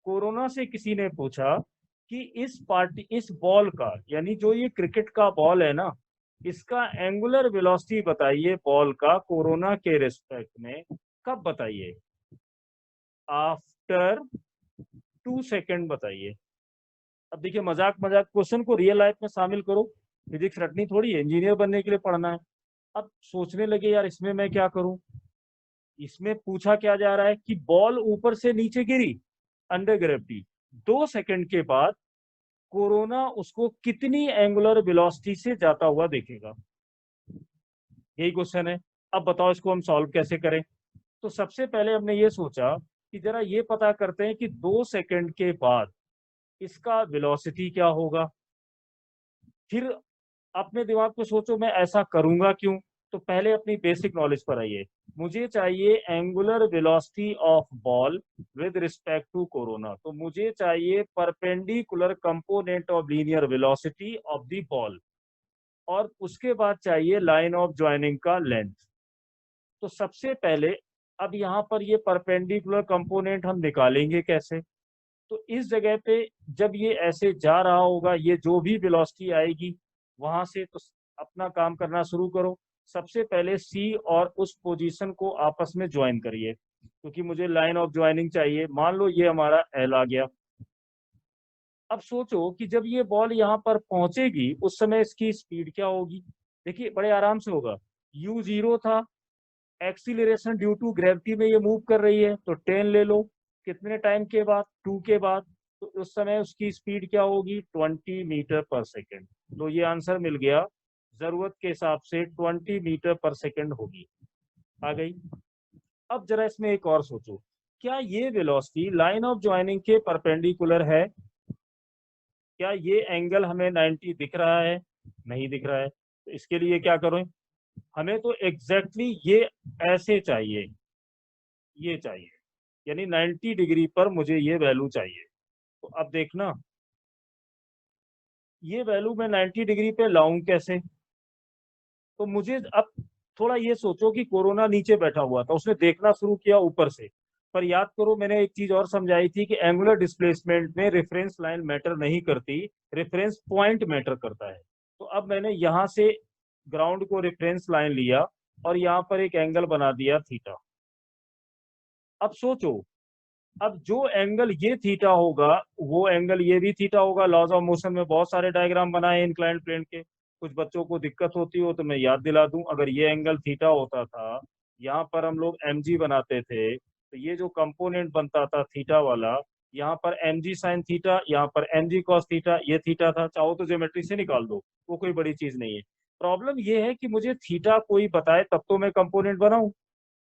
कोरोना से किसी ने पूछा कि इस बॉल का, यानी जो ये क्रिकेट का बॉल है ना, इसका एंगुलर वेलोसिटी बताइए बॉल का कोरोना के रिस्पेक्ट में, कब बताइए? आफ्टर 2 सेकंड बताइए। अब देखिए मजाक मजाक, क्वेश्चन को रियल लाइफ में शामिल करो। फिजिक्स रटनी थोड़ी है, इंजीनियर बनने के लिए पढ़ना है। अब सोचने लगे यार इसमें मैं क्या करूं। इसमें पूछा क्या जा रहा है कि बॉल ऊपर से नीचे गिरी अंडर ग्रेविटी, 2 सेकंड के बाद कोरोना उसको कितनी एंगुलर वेलोसिटी से जाता हुआ देखेगा। यही क्वेश्चन है। अब बताओ इसको हम सॉल्व कैसे करें? तो सबसे पहले हमने ये सोचा कि जरा ये पता करते हैं कि 2 सेकंड के बाद इसका वेलोसिटी क्या होगा। फिर अपने दिमाग को सोचो मैं ऐसा करूंगा क्यों। तो पहले अपनी बेसिक नॉलेज पर आइए। मुझे चाहिए angular velocity of ball with respect to corona, तो मुझे चाहिए perpendicular component of linear velocity of the ball, और उसके बाद चाहिए लाइन ऑफ ज्वाइनिंग का लेंथ। तो सबसे पहले अब यहाँ पर ये परपेंडिकुलर कंपोनेंट हम निकालेंगे कैसे? तो इस जगह पे जब ये ऐसे जा रहा होगा, ये जो भी वेलोसिटी आएगी वहां से, तो अपना काम करना शुरू करो। सबसे पहले C और उस पोजीशन को आपस में ज्वाइन करिए, क्योंकि मुझे लाइन ऑफ ज्वाइनिंग चाहिए। मान लो ये हमारा L आ गया। अब सोचो कि जब ये बॉल यहाँ पर पहुंचेगी उस समय इसकी स्पीड क्या होगी? देखिए बड़े आराम से होगा। U0 था, एक्सीलरेशन ड्यू टू ग्रेविटी में ये मूव कर रही है, तो 10 ले लो। कितने टाइम के बाद? 2 के बाद। तो उस समय उसकी स्पीड क्या होगी? 20 मीटर पर सेकेंड। तो ये आंसर मिल गया, जरूरत के हिसाब से 20 मीटर पर सेकेंड होगी। आ गई। अब जरा इसमें एक और सोचो, क्या ये वेलोसिटी लाइन ऑफ ज्वाइनिंग के परपेंडिकुलर है? क्या ये एंगल हमें 90 दिख रहा है? नहीं दिख रहा है। तो इसके लिए क्या करें? हमें तो एग्जैक्टली ये ऐसे चाहिए, ये चाहिए, यानी 90 डिग्री पर मुझे ये वैल्यू चाहिए। तो अब देखना, ये वैल्यू मैं 90 डिग्री पे लाऊं कैसे? तो मुझे अब थोड़ा ये सोचो कि कोरोना नीचे बैठा हुआ था, उसने देखना शुरू किया ऊपर से। पर याद करो, मैंने एक चीज और समझाई थी कि एंगुलर डिस्प्लेसमेंट में रेफरेंस लाइन मैटर नहीं करती, रेफरेंस पॉइंट मैटर करता है। तो अब मैंने यहाँ से ग्राउंड को रेफरेंस लाइन लिया और यहाँ पर एक एंगल बना दिया थीटा। अब सोचो, अब जो एंगल ये थीटा होगा, वो एंगल ये भी थीटा होगा। लॉज ऑफ मोशन में बहुत सारे डायग्राम बनाए इंक्लाइंड प्लेन के, कुछ बच्चों को दिक्कत होती हो तो मैं याद दिला दूं। अगर ये एंगल थीटा होता था, यहाँ पर हम लोग mg बनाते थे, तो ये जो कंपोनेंट बनता था थीटा वाला, यहाँ पर mg साइन थीटा, यहाँ पर mg कॉस थीटा, ये थीटा था। चाहो तो ज्योमेट्री से निकाल दो, वो कोई बड़ी चीज नहीं है। प्रॉब्लम ये है कि मुझे थीटा कोई बताए तब तो मैं कंपोनेंट बनाऊं।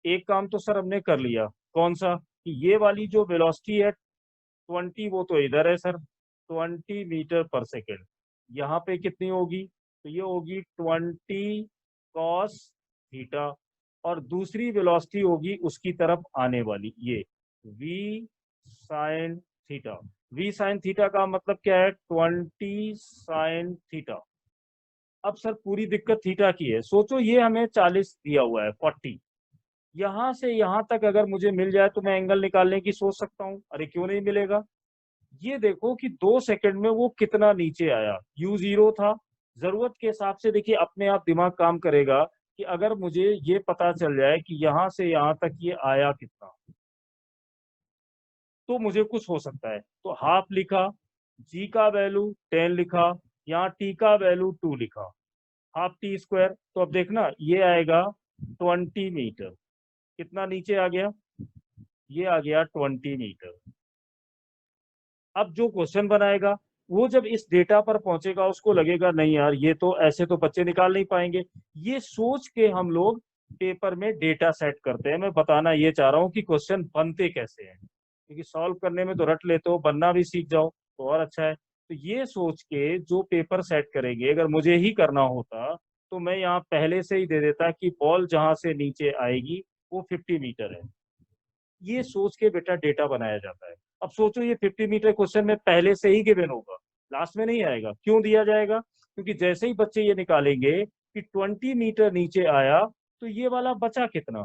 एक काम तो सर हमने कर लिया, कौन सा? कि ये वाली जो वेलोसिटी है 20, वो तो इधर है सर, 20 मीटर पर सेकेंड। यहाँ पे कितनी होगी? तो ये होगी 20 cos थीटा। और दूसरी वेलोसिटी होगी उसकी तरफ आने वाली, ये v sin theta. v sin theta का मतलब क्या है? 20 sin थीटा। अब सर पूरी दिक्कत थीटा की है। सोचो ये हमें 40 दिया हुआ है, 40। यहां से यहां तक अगर मुझे मिल जाए तो मैं एंगल निकालने की सोच सकता हूँ। अरे क्यों नहीं मिलेगा? ये देखो कि 2 सेकंड में वो कितना नीचे आया। u0 था। जरूरत के हिसाब से देखिए अपने आप दिमाग काम करेगा कि अगर मुझे ये पता चल जाए कि यहां से यहां तक ये आया कितना, तो मुझे कुछ हो सकता है। तो हाफ लिखा, जी का वैल्यू 10 लिखा, यहाँ टी का वैल्यू 2 लिखा, हाफ टी स्क्वायर। तो अब देखना ये आएगा 20 मीटर। कितना नीचे आ गया? ये आ गया 20 मीटर। अब जो क्वेश्चन बनाएगा, वो जब इस डेटा पर पहुंचेगा उसको लगेगा नहीं यार, ये तो ऐसे तो बच्चे निकाल नहीं पाएंगे। ये सोच के हम लोग पेपर में डेटा सेट करते हैं। मैं बताना ये चाह रहा हूँ कि क्वेश्चन बनते कैसे हैं, क्योंकि सॉल्व करने में तो रट लेते हो, बनना भी सीख जाओ तो और अच्छा है। तो ये सोच के जो पेपर सेट करेंगे, अगर मुझे ही करना होता तो मैं यहाँ पहले से ही दे देता कि बॉल जहां से नीचे आएगी वो 50 मीटर है। ये सोच के बेटा डेटा बनाया जाता है। अब सोचो ये 50 मीटर क्वेश्चन में पहले से ही गिवन होगा, लास्ट में नहीं आएगा। क्यों दिया जाएगा? क्योंकि जैसे ही बच्चे ये निकालेंगे कि 20 मीटर नीचे आया, तो ये वाला बचा कितना?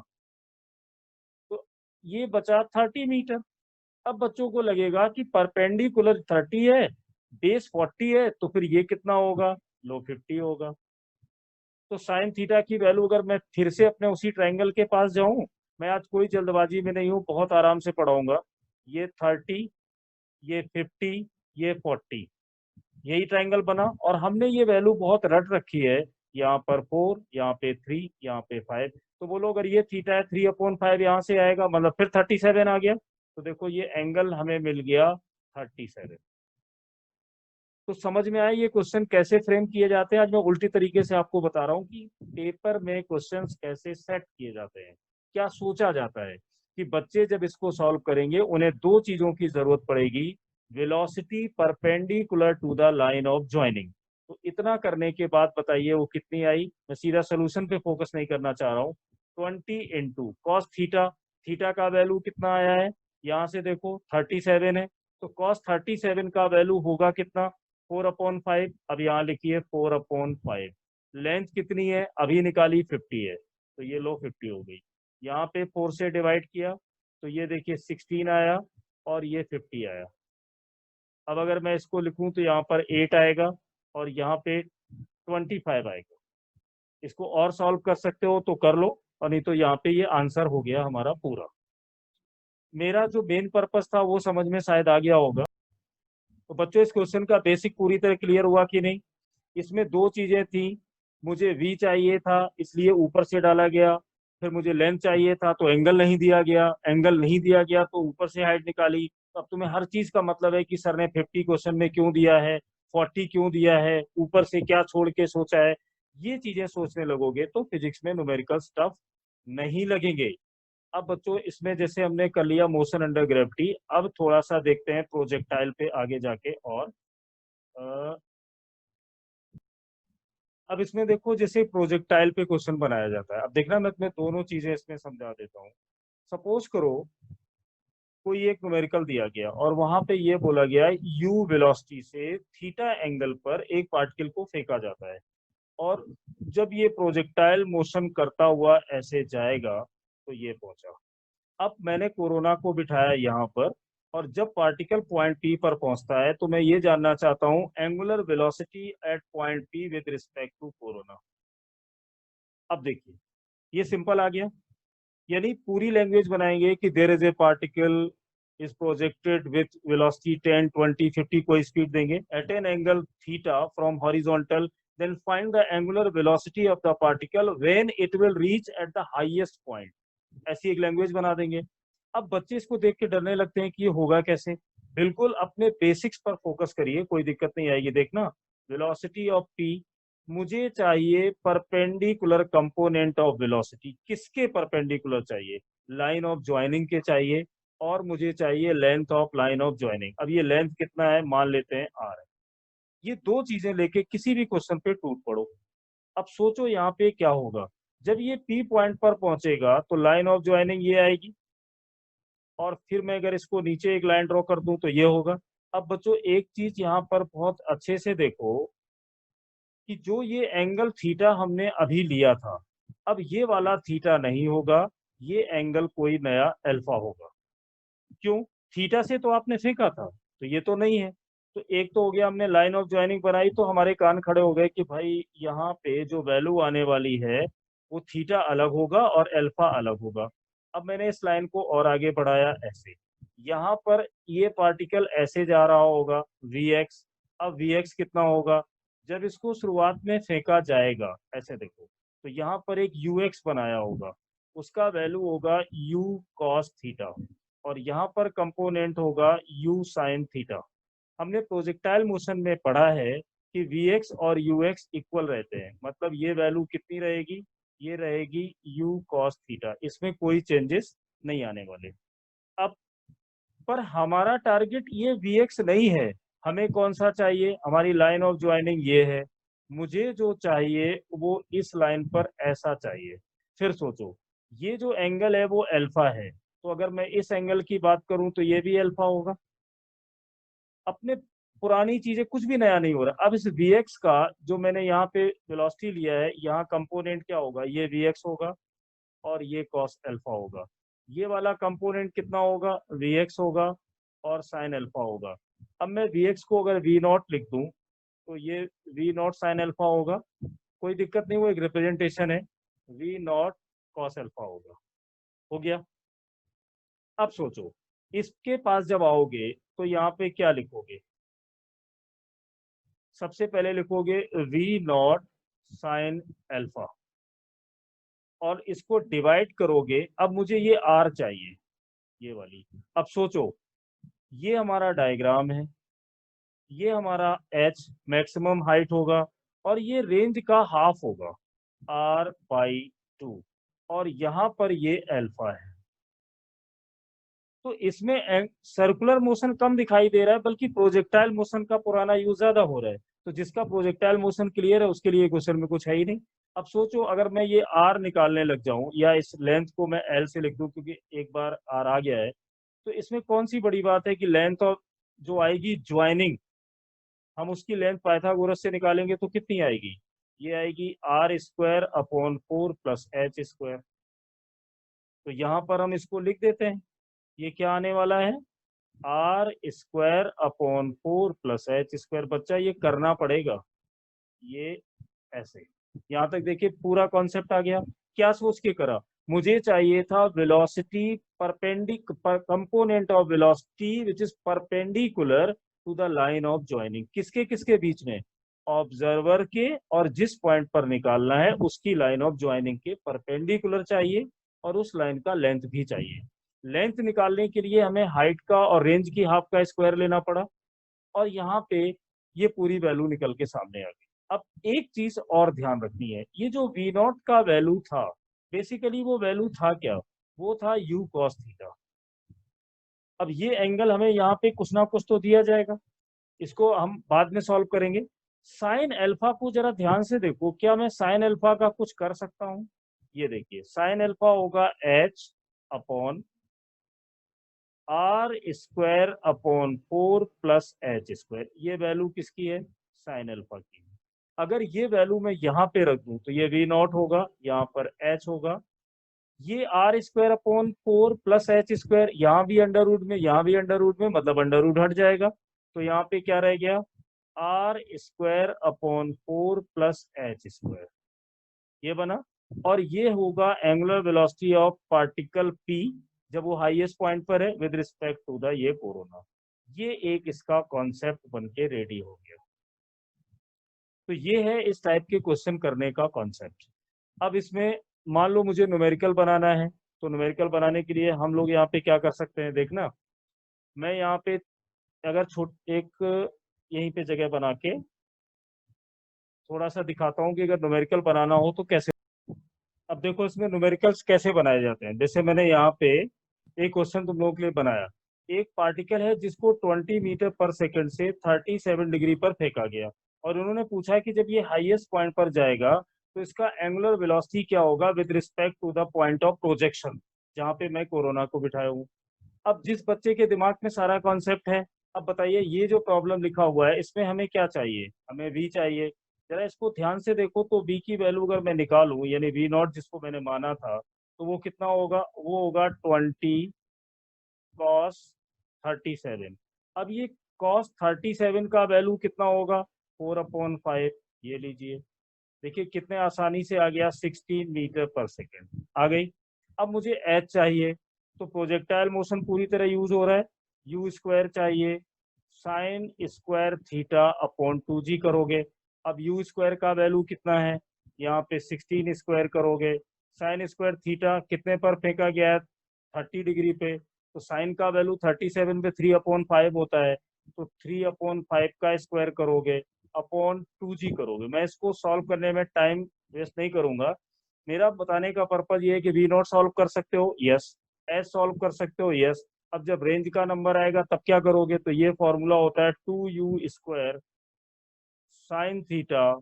तो ये बचा 30 मीटर। अब बच्चों को लगेगा कि परपेंडिकुलर 30 है, बेस 40 है, तो फिर ये कितना होगा? लो 50 होगा। तो साइन थीटा की वैल्यू अगर मैं फिर से अपने उसी ट्राइंगल के पास जाऊं, मैं आज कोई जल्दबाजी में नहीं हूं, बहुत आराम से पढ़ाऊंगा। ये 30, ये 50, ये 40, यही ट्राइंगल बना। और हमने ये वैल्यू बहुत रट रखी है, यहाँ पर 4, यहाँ पे 3, यहाँ पे 5। तो बोलो अगर ये थीटा है, 3/5 यहाँ से आएगा, मतलब फिर 37 आ गया। तो देखो ये एंगल हमें मिल गया 37। तो समझ में आया ये क्वेश्चन कैसे फ्रेम किए जाते हैं? आज मैं उल्टी तरीके से आपको बता रहा हूँ कि पेपर में क्वेश्चंस कैसे सेट किए जाते हैं, क्या सोचा जाता है। कि बच्चे जब इसको सॉल्व करेंगे उन्हें दो चीजों की जरूरत पड़ेगी, velocity perpendicular to the line of joining. तो इतना करने के बाद बताइए वो कितनी आई। मैं सीधा सोल्यूशन पे फोकस नहीं करना चाह रहा हूँ। 20 इंटू कॉस थीटा, थीटा का वैल्यू कितना आया है? यहाँ से देखो 37 है, तो कॉस 37 का वैल्यू होगा कितना? 4/5। अब यहाँ लिखिए 4/5। लेंथ कितनी है? अभी निकाली 50 है, तो ये लो 50 हो गई। यहाँ पे 4 से डिवाइड किया तो ये देखिए 16 आया और ये 50 आया। अब अगर मैं इसको लिखूं तो यहाँ पर 8 आएगा और यहाँ पे 25 आएगा। इसको और सॉल्व कर सकते हो तो कर लो, और नहीं तो यहाँ पे ये आंसर हो गया हमारा पूरा। मेरा जो मेन पर्पस था वो समझ में शायद आ गया होगा। तो बच्चों इस क्वेश्चन का बेसिक पूरी तरह क्लियर हुआ कि नहीं? इसमें दो चीजें थी, मुझे v चाहिए था इसलिए ऊपर से डाला गया, फिर मुझे लेंथ चाहिए था तो एंगल नहीं दिया गया, एंगल नहीं दिया गया तो ऊपर से हाइट निकाली। तो अब तुम्हें हर चीज का मतलब है कि सर ने 50 क्वेश्चन में क्यों दिया है, 40 क्यों दिया है, ऊपर से क्या छोड़ के सोचा है। ये चीजें सोचने लगोगे तो फिजिक्स में न्यूमेरिकल स्टफ नहीं लगेंगे। अब बच्चों इसमें जैसे हमने कर लिया मोशन अंडर ग्रेविटी, अब थोड़ा सा देखते हैं प्रोजेक्टाइल पे आगे जाके। और अब इसमें देखो जैसे प्रोजेक्टाइल पे क्वेश्चन बनाया जाता है। अब देखना मैं तुम्हें दोनों चीजें इसमें समझा देता हूँ। सपोज करो कोई एक न्यूमेरिकल दिया गया और वहां पे ये बोला गया यू वेलोसिटी से थीटा एंगल पर एक पार्टिकल को फेंका जाता है, और जब ये प्रोजेक्टाइल मोशन करता हुआ ऐसे जाएगा तो ये पहुंचा। अब मैंने कोरोना को बिठाया यहाँ पर, और जब पार्टिकल पॉइंट पी पर पहुंचता है तो मैं ये जानना चाहता हूँ angular velocity at point P with respect to corona. अब देखिए ये सिंपल आ गया, यानी पूरी लैंग्वेज बनाएंगे कि there is a particle is projected with velocity 10 20 50, कोई स्पीड देंगे at an angle theta from horizontal, then find the angular velocity of the particle when it will reach at the highest point. ऐसी एक language बना देंगे। अब बच्चे इसको देख के डरने लगते हैं कि ये होगा कैसे। बिल्कुल अपने बेसिक्स पर फोकस करिए, कोई दिक्कत नहीं आएगी। देखना, वेलोसिटी ऑफ पी, मुझे चाहिए परपेंडिकुलर कंपोनेंट ऑफ वेलोसिटी। किसके परपेंडिकुलर चाहिए? लाइन ऑफ ज्वाइनिंग के चाहिए, और मुझे चाहिए length of line of joining. अब ये लेंथ कितना है, मान लेते हैं आर है। ये दो चीजें लेके किसी भी क्वेश्चन पे टूट पड़ो। अब सोचो यहाँ पे क्या होगा। जब ये पी पॉइंट पर पहुंचेगा तो लाइन ऑफ ज्वाइनिंग ये आएगी, और फिर मैं अगर इसको नीचे एक लाइन ड्रॉ कर दूं तो ये होगा। अब बच्चों एक चीज यहाँ पर बहुत अच्छे से देखो कि जो ये एंगल थीटा हमने अभी लिया था, अब ये वाला थीटा नहीं होगा, ये एंगल कोई नया अल्फा होगा। क्यों? थीटा से तो आपने फेंका था, तो ये तो नहीं है। तो एक तो हो गया, हमने लाइन ऑफ ज्वाइनिंग बनाई तो हमारे कान खड़े हो गए कि भाई यहाँ पे जो वैल्यू आने वाली है वो थीटा अलग होगा और अल्फा अलग होगा। अब मैंने इस लाइन को और आगे बढ़ाया ऐसे, यहाँ पर ये पार्टिकल ऐसे जा रहा होगा Vx। अब Vx कितना होगा? जब इसको शुरुआत में फेंका जाएगा ऐसे देखो, तो यहाँ पर एक Ux बनाया होगा, उसका वैल्यू होगा u cos थीटा, और यहाँ पर कंपोनेंट होगा u sin थीटा। हमने प्रोजेक्टाइल मोशन में पढ़ा है कि Vx और Ux इक्वल रहते हैं, मतलब ये वैल्यू कितनी रहेगी? ये रहेगी u cos थीटा, इसमें कोई चेंजेस नहीं आने वाले। अब पर हमारा टारगेट ये Vx नहीं है, हमें कौन सा चाहिए? हमारी लाइन ऑफ ज्वाइनिंग ये है, मुझे जो चाहिए वो इस लाइन पर ऐसा चाहिए। फिर सोचो, ये जो एंगल है वो अल्फा है, तो अगर मैं इस एंगल की बात करूं तो ये भी अल्फा होगा। अपने पुरानी चीजें, कुछ भी नया नहीं हो रहा। अब इस Vx का जो मैंने यहाँ पे वेलोसिटी लिया है, यहाँ कंपोनेंट क्या होगा? ये Vx होगा और ये cos अल्फा होगा। ये वाला कंपोनेंट कितना होगा? Vx होगा और sin अल्फा होगा। अब मैं Vx को अगर V नॉट लिख दूं तो ये V नॉट sin अल्फा होगा, कोई दिक्कत नहीं, वो एक रिप्रेजेंटेशन है। V नॉट cos अल्फा होगा। हो गया। अब सोचो, इसके पास जब आओगे तो यहाँ पे क्या लिखोगे? सबसे पहले लिखोगे V नॉट साइन अल्फा, और इसको डिवाइड करोगे। अब मुझे ये R चाहिए, ये वाली। अब सोचो, ये हमारा डायग्राम है, ये हमारा H मैक्सिमम हाइट होगा, और ये रेंज का हाफ होगा R/2, और यहाँ पर ये अल्फा है। तो इसमें सर्कुलर मोशन कम दिखाई दे रहा है, बल्कि प्रोजेक्टाइल मोशन का पुराना यूज ज्यादा हो रहा है। तो जिसका प्रोजेक्टाइल मोशन क्लियर है उसके लिए क्वेश्चन में कुछ है ही नहीं। अब सोचो, अगर मैं ये आर निकालने लग जाऊं, या इस लेंथ को मैं एल से लिख दूं, क्योंकि एक बार आर आ गया है, तो इसमें कौन सी बड़ी बात है कि लेंथ ऑफ जो आएगी ज्वाइनिंग, हम उसकी लेंथ पाइथागोरस से निकालेंगे तो कितनी आएगी? ये आएगी R² अपॉन 4 प्लस H²। तो यहाँ पर हम इसको लिख देते हैं, ये क्या आने वाला है? R² upon 4 plus H²। बच्चा ये करना पड़ेगा, ये ऐसे। यहाँ तक देखिए पूरा कॉन्सेप्ट आ गया। क्या सोच के करा? मुझे चाहिए था velocity perpendicular component of velocity which is perpendicular to the line of joining. किसके किसके बीच में? ऑब्जर्वर के, और जिस पॉइंट पर निकालना है उसकी लाइन ऑफ ज्वाइनिंग के परपेंडिकुलर चाहिए, और उस लाइन का लेंथ भी चाहिए। लेंथ निकालने के लिए हमें हाइट का और रेंज की हाफ का स्क्वायर लेना पड़ा, और यहाँ पे ये पूरी वैल्यू निकल के सामने आ गई। अब एक चीज और ध्यान रखनी है, ये जो V नॉट का वैल्यू था, बेसिकली वो वैल्यू था क्या? वो था u cos थीटा। अब ये एंगल हमें यहाँ पे कुछ ना कुछ तो दिया जाएगा, इसको हम बाद में सॉल्व करेंगे। साइन अल्फा को जरा ध्यान से देखो, क्या मैं साइन अल्फा का कुछ कर सकता हूँ? ये देखिए, साइन अल्फा होगा H upon R square upon 4 plus H square, ये वैल्यू किसकी है? साइन अल्फा की। अगर ये वैल्यू मैं यहाँ पे रख दूं तो ये वी नॉट होगा, यहाँ पर एच होगा। ये R square upon 4 plus H square, यहाँ भी अंडर रूट में, यहाँ भी अंडर रूट में, मतलब अंडर रूट हट जाएगा। तो यहाँ पे क्या रह गया? R square upon 4 plus H square, ये बना। और ये होगा angular velocity of particle P जब वो हाईएस्ट पॉइंट पर है विद रिस्पेक्ट टू द ये कोरोना। ये एक इसका कॉन्सेप्ट बन के रेडी हो गया। तो ये है इस टाइप के क्वेश्चन करने का कॉन्सेप्ट। अब इसमें मान लो मुझे न्यूमेरिकल बनाना है, तो न्यूमेरिकल बनाने के लिए हम लोग यहाँ पे क्या कर सकते हैं, देखना। मैं यहाँ पे अगर एक यहीं पे जगह बना के थोड़ा सा दिखाता हूँ कि अगर न्यूमेरिकल बनाना हो तो कैसे। अब देखो इसमें न्यूमेरिकल्स कैसे बनाए जाते हैं। जैसे मैंने यहाँ पे एक क्वेश्चन तुम लोगों के लिए बनाया। एक पार्टिकल है जिसको 20 मीटर पर सेकंड से 37 डिग्री पर फेंका गया, और उन्होंने पूछा कि जब ये हाईएस्ट पॉइंट पर जाएगा तो इसका एंगुलर वेलोसिटी क्या होगा with respect to the point of projection, जहाँ पे मैं कोरोना को बिठाया हूँ। अब जिस बच्चे के दिमाग में सारा कॉन्सेप्ट है, अब बताइए ये जो प्रॉब्लम लिखा हुआ है इसमें हमें क्या चाहिए? हमें वी चाहिए। जरा इसको ध्यान से देखो तो वी की वैल्यू अगर मैं निकालूं, यानी वी नॉट जिसको मैंने माना था, तो वो कितना होगा? वो होगा 20 कॉस 37। अब ये कॉस 37 का वैल्यू कितना होगा? 4/5। ये लीजिए, देखिए कितने आसानी से आ गया, 16 मीटर पर सेकेंड आ गई। अब मुझे एच चाहिए, तो प्रोजेक्टाइल मोशन पूरी तरह यूज हो रहा है। यू स्क्वायर चाहिए, sine square theta upon 2g करोगे। अब यू स्क्वायर का वैल्यू कितना है? यहाँ पे 16 स्क्वायर करोगे। साइन स्क्वायर थीटा कितने पर फेंका गया है? 30 डिग्री पे। तो साइन का वैल्यू 37 पे 3/5 होता है, तो 3/5 का स्क्वायर करोगे अपॉन 2g करोगे। मैं इसको सॉल्व करने में टाइम वेस्ट नहीं करूंगा। मेरा बताने का पर्पज ये है कि वी नॉट सॉल्व कर सकते हो, यस। एस सॉल्व कर सकते हो, यस। अब जब रेंज का नंबर आएगा तब क्या करोगे? तो ये फॉर्मूला होता है 2u square sine theta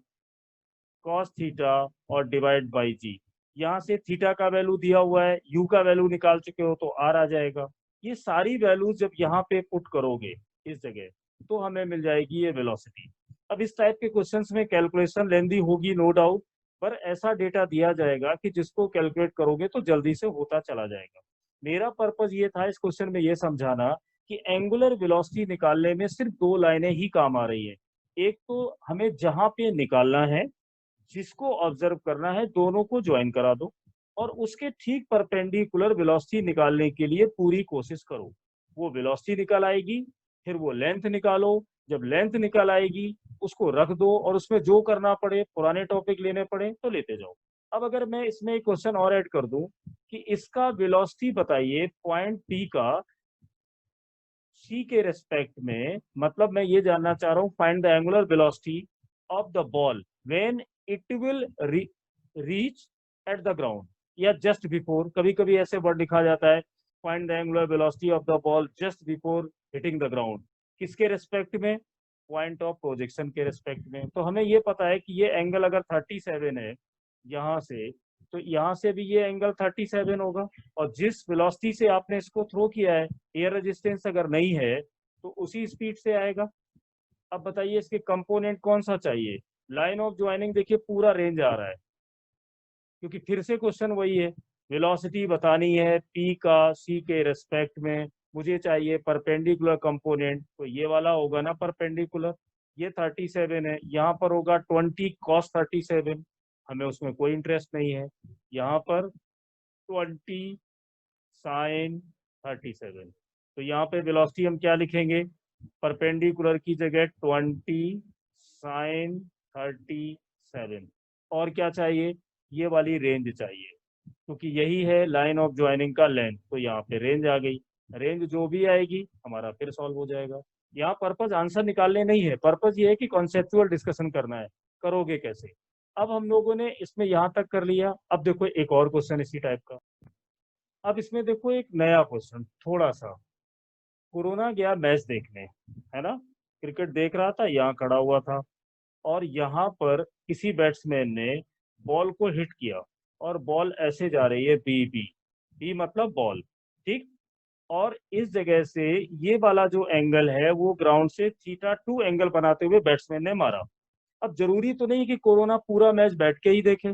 cos theta और डिवाइड बाई जी। यहाँ से थीटा का वैल्यू दिया हुआ है, यू का वैल्यू निकाल चुके हो तो आर आ जाएगा। ये सारी वैल्यूज जब यहाँ पे पुट करोगे इस जगह, तो हमें मिल जाएगी ये वेलोसिटी। अब इस टाइप के क्वेश्चंस में कैलकुलेशन लेंदी होगी नो डाउट, पर ऐसा डेटा दिया जाएगा कि जिसको कैलकुलेट करोगे तो जल्दी से होता चला जाएगा। मेरा पर्पज ये था इस क्वेश्चन में ये समझाना कि एंगुलर वेलोसिटी निकालने में सिर्फ दो लाइनें ही काम आ रही है। एक तो हमें जहां पे निकालना है, जिसको ऑब्जर्व करना है, दोनों को ज्वाइन करा दो और उसके ठीक परपेंडिकुलर वेलोसिटी निकालने के लिए पूरी कोशिश करो। वो वेलोसिटी निकल आएगी, फिर वो लेंथ निकालो। जब लेंथ निकल आएगी उसको रख दो और उसमें जो करना पड़े, पुराने टॉपिक लेने पड़े तो लेते जाओ। अब अगर मैं इसमें एक क्वेश्चन और ऐड कर दूं कि इसका वेलोसिटी बताइए पॉइंट पी का सी के रेस्पेक्ट में, मतलब मैं ये जानना चाह रहा हूँ find the angular velocity of the ball when it will reach at the ground, या जस्ट बिफोर। कभी कभी ऐसे वर्ड लिखा जाता है find the angular velocity of the ball just before hitting the ground. किसके रेस्पेक्ट में? पॉइंट ऑफ प्रोजेक्शन के रेस्पेक्ट में। तो हमें ये पता है कि ये एंगल अगर 37 है यहाँ से, तो यहाँ से भी ये एंगल 37 होगा। और जिस वेलोसिटी से आपने इसको थ्रो किया है, एयर रेजिस्टेंस अगर नहीं है तो उसी स्पीड से आएगा। अब बताइए इसके कंपोनेंट कौन सा चाहिए? लाइन ऑफ ज्वाइनिंग देखिए पूरा रेंज आ रहा है, क्योंकि फिर से क्वेश्चन वही है, वेलोसिटी बतानी है पी का सी के रेस्पेक्ट में, मुझे चाहिए परपेंडिकुलर कंपोनेंट, तो ये वाला होगा ना परपेंडिकुलर। ये 37 है, यहाँ पर होगा 20 कॉस 37, हमें उसमें कोई इंटरेस्ट नहीं है। यहाँ पर 20 साइन 37। तो यहाँ पे वेलोसिटी हम क्या लिखेंगे? परपेंडिकुलर की जगह 20 साइन 37। और क्या चाहिए? ये वाली रेंज चाहिए, क्योंकि यही है लाइन ऑफ ज्वाइनिंग का लेंथ। तो यहाँ पे रेंज आ गई, रेंज जो भी आएगी हमारा फिर सॉल्व हो जाएगा। यहाँ पर्पज आंसर निकालने नहीं है, पर्पज ये है कि कॉन्सेप्चुअल डिस्कशन करना है, करोगे कैसे। अब हम लोगों ने इसमें यहाँ तक कर लिया। अब देखो एक और क्वेश्चन इसी टाइप का। अब इसमें देखो एक नया क्वेश्चन थोड़ा सा। कोरोना गया मैच देखने, है ना, क्रिकेट देख रहा था, यहाँ खड़ा हुआ था, और यहाँ पर किसी बैट्समैन ने बॉल को हिट किया और बॉल ऐसे जा रही है बी बी, बी मतलब बॉल, ठीक। और इस जगह से ये वाला जो एंगल है वो ग्राउंड से θ2 एंगल बनाते हुए बैट्समैन ने मारा। अब जरूरी तो नहीं कि कोरोना पूरा मैच बैठ के ही देखे,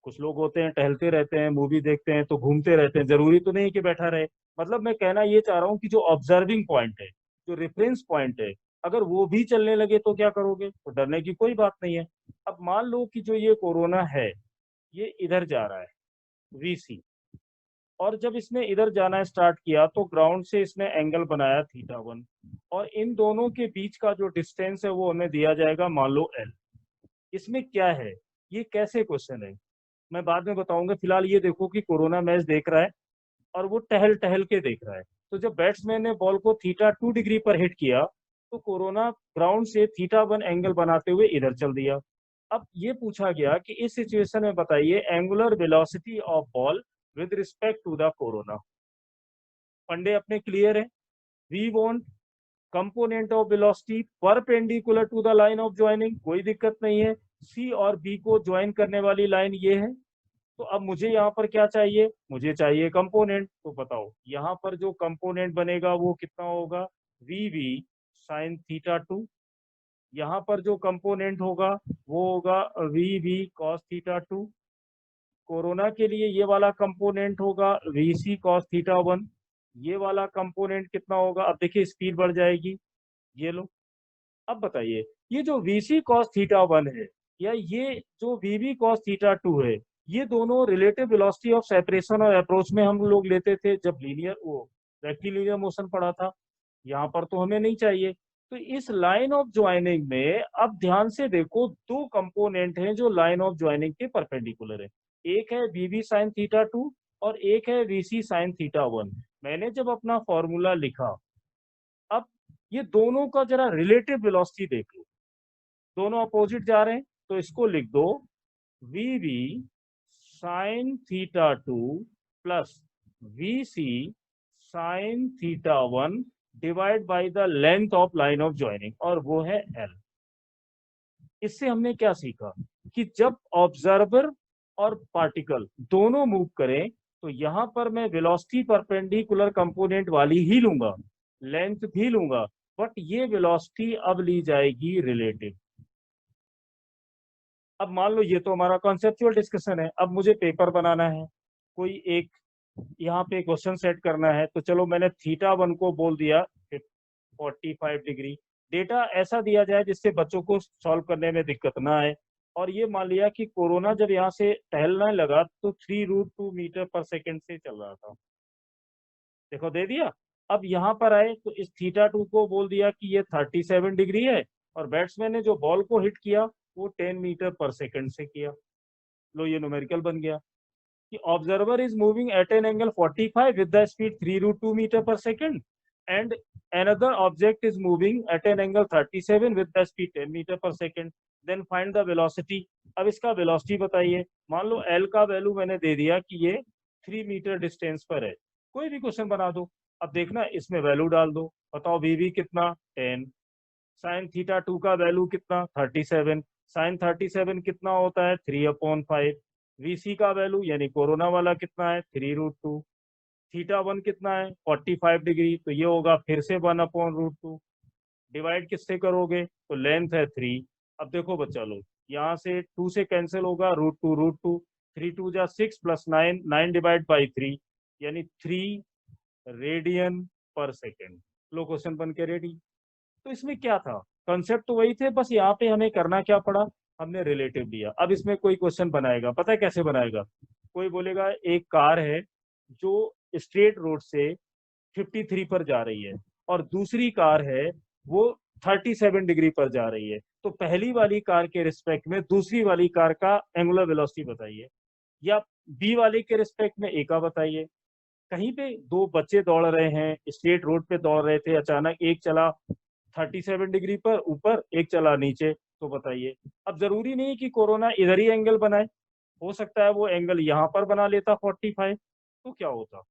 कुछ लोग होते हैं टहलते रहते हैं, मूवी देखते हैं तो घूमते रहते हैं, जरूरी तो नहीं कि बैठा रहे। मतलब मैं कहना ये चाह रहा हूँ कि जो ऑब्जर्विंग पॉइंट है, जो रेफरेंस पॉइंट है, अगर वो भी चलने लगे तो क्या करोगे? तो डरने की कोई बात नहीं है। अब मान लो कि जो ये कोरोना है ये इधर जा रहा है, VC, और जब इसने इधर जाना स्टार्ट किया तो ग्राउंड से इसने एंगल बनाया θ1, और इन दोनों के बीच का जो डिस्टेंस है वो हमें दिया जाएगा मान लो L। इसमें क्या है, ये कैसे क्वेश्चन है मैं बाद में बताऊंगा। फिलहाल ये देखो कि कोरोना मैच देख रहा है और वो टहल टहल के देख रहा है। तो जब बैट्समैन ने बॉल को θ2 डिग्री पर हिट किया तो कोरोना ग्राउंड से θ1 एंगल बनाते हुए इधर चल दिया। अब ये पूछा गया कि इस सिचुएशन में बताइए angular velocity of ball with respect to the corona. फंडे अपने क्लियर है। We want component of velocity perpendicular to the line of joining, कोई दिक्कत नहीं है। सी और बी को ज्वाइन करने वाली लाइन ये है। तो अब मुझे यहाँ पर क्या चाहिए? मुझे चाहिए कंपोनेंट। तो बताओ यहाँ पर जो कंपोनेंट बनेगा वो कितना होगा? VV sine θ2। यहाँ पर जो कंपोनेंट होगा वो होगा VV कॉस θ2। कोरोना के लिए ये वाला कंपोनेंट होगा VC कॉस θ1। ये वाला कंपोनेंट कितना होगा? अब देखिए स्पीड बढ़ जाएगी, ये लो। अब बताइए ये जो VC cos θ1 है या ये जो VB cos θ2 है, ये दोनों रिलेटिव वेलोसिटी ऑफ सेपरेशन और अप्रोच में हम लोग लेते थे जब लीनियर वो रेक्टिलिनियर मोशन पढ़ा था। यहाँ पर तो हमें नहीं चाहिए। तो इस लाइन ऑफ ज्वाइनिंग में अब ध्यान से देखो, दो कंपोनेंट हैं जो लाइन ऑफ ज्वाइनिंग के परपेंडिकुलर है। एक है VB sin θ2 और एक है VC sin θ1। मैंने जब अपना फॉर्मूला लिखा, अब ये दोनों का जरा रिलेटिव वेलोसिटी देख लो, दोनों अपोजिट जा रहे हैं तो इसको लिख दो VB sin θ2 plus VC sin θ1 divide by the length of line of joining, और वो है L। इससे हमने क्या सीखा कि जब ऑब्जर्वर और पार्टिकल दोनों मूव करें तो यहां पर मैं वेलोसिटी परपेंडिकुलर कंपोनेंट वाली ही लूंगा, लेंथ भी लूंगा, बट ये वेलोसिटी अब ली जाएगी रिलेटिव। अब मान लो ये तो हमारा कॉन्सेप्चुअल डिस्कशन है, अब मुझे पेपर बनाना है, कोई एक यहाँ पे क्वेश्चन सेट करना है। तो चलो मैंने θ1 को बोल दिया 45 डिग्री। डेटा ऐसा दिया जाए जिससे बच्चों को सॉल्व करने में दिक्कत ना आए। और ये मान लिया कि कोरोना जब यहाँ से टहलने लगा तो 3√2 मीटर पर सेकेंड से चल रहा था। देखो दे दिया। अब यहाँ पर आए तो इस θ2 को बोल दिया कि ये 37 डिग्री है, और बैट्समैन ने जो बॉल को हिट किया वो 10 मीटर पर सेकेंड से किया। लो ये न्यूमेरिकल बन गया कि observer is moving at an angle 45 with the speed 3√2 metre per second and another object is moving at an angle 37 with the speed 10 metre per second. Then find the velocity. अब इसका velocity बताइए। मान लो L का value मैंने दे दिया कि ये 3 metre distance पर है। कोई भी क्वेश्चन बना दो, अब देखना इसमें वैल्यू डाल दो। बताओ VV कितना? 10। साइन θ2 का वैल्यू कितना? 37। साइन 37 कितना होता है? 3/5। VC का वैल्यू यानी कोरोना वाला कितना है? 3√2। θ1 कितना है? 45 डिग्री, तो ये होगा फिर से 1/√2। डिवाइड किससे करोगे? तो लेंथ है 3। अब देखो बच्चा लोग, यहाँ से 2 से कैंसिल होगा, √2 3 2 जा 6 प्लस 9 9 डिवाइड बाई 3 यानी 3 रेडियन पर सेकेंड। लो क्वेश्चन बन के रेडी। तो इसमें क्या था, कंसेप्ट तो वही थे, बस यहाँ पे हमें करना क्या पड़ा, हमने रिलेटिव लिया। अब इसमें कोई क्वेश्चन बनाएगा, पता है कैसे बनाएगा? कोई बोलेगा एक कार है जो स्ट्रेट रोड से 53 पर जा रही है और दूसरी कार है वो 37 डिग्री पर जा रही है, तो पहली वाली कार के रिस्पेक्ट में दूसरी वाली कार का एंगुलर वेलोसिटी बताइए, या बी वाले के रिस्पेक्ट में ए का बताइए। कहीं पे दो बच्चे दौड़ रहे हैं, स्ट्रेट रोड पे दौड़ रहे थे, अचानक एक चला 37 डिग्री पर ऊपर, एक चला नीचे, तो बताइए। अब जरूरी नहीं कि कोरोना इधर ही एंगल बनाए, हो सकता है वो एंगल यहाँ पर बना लेता 45, तो क्या होता?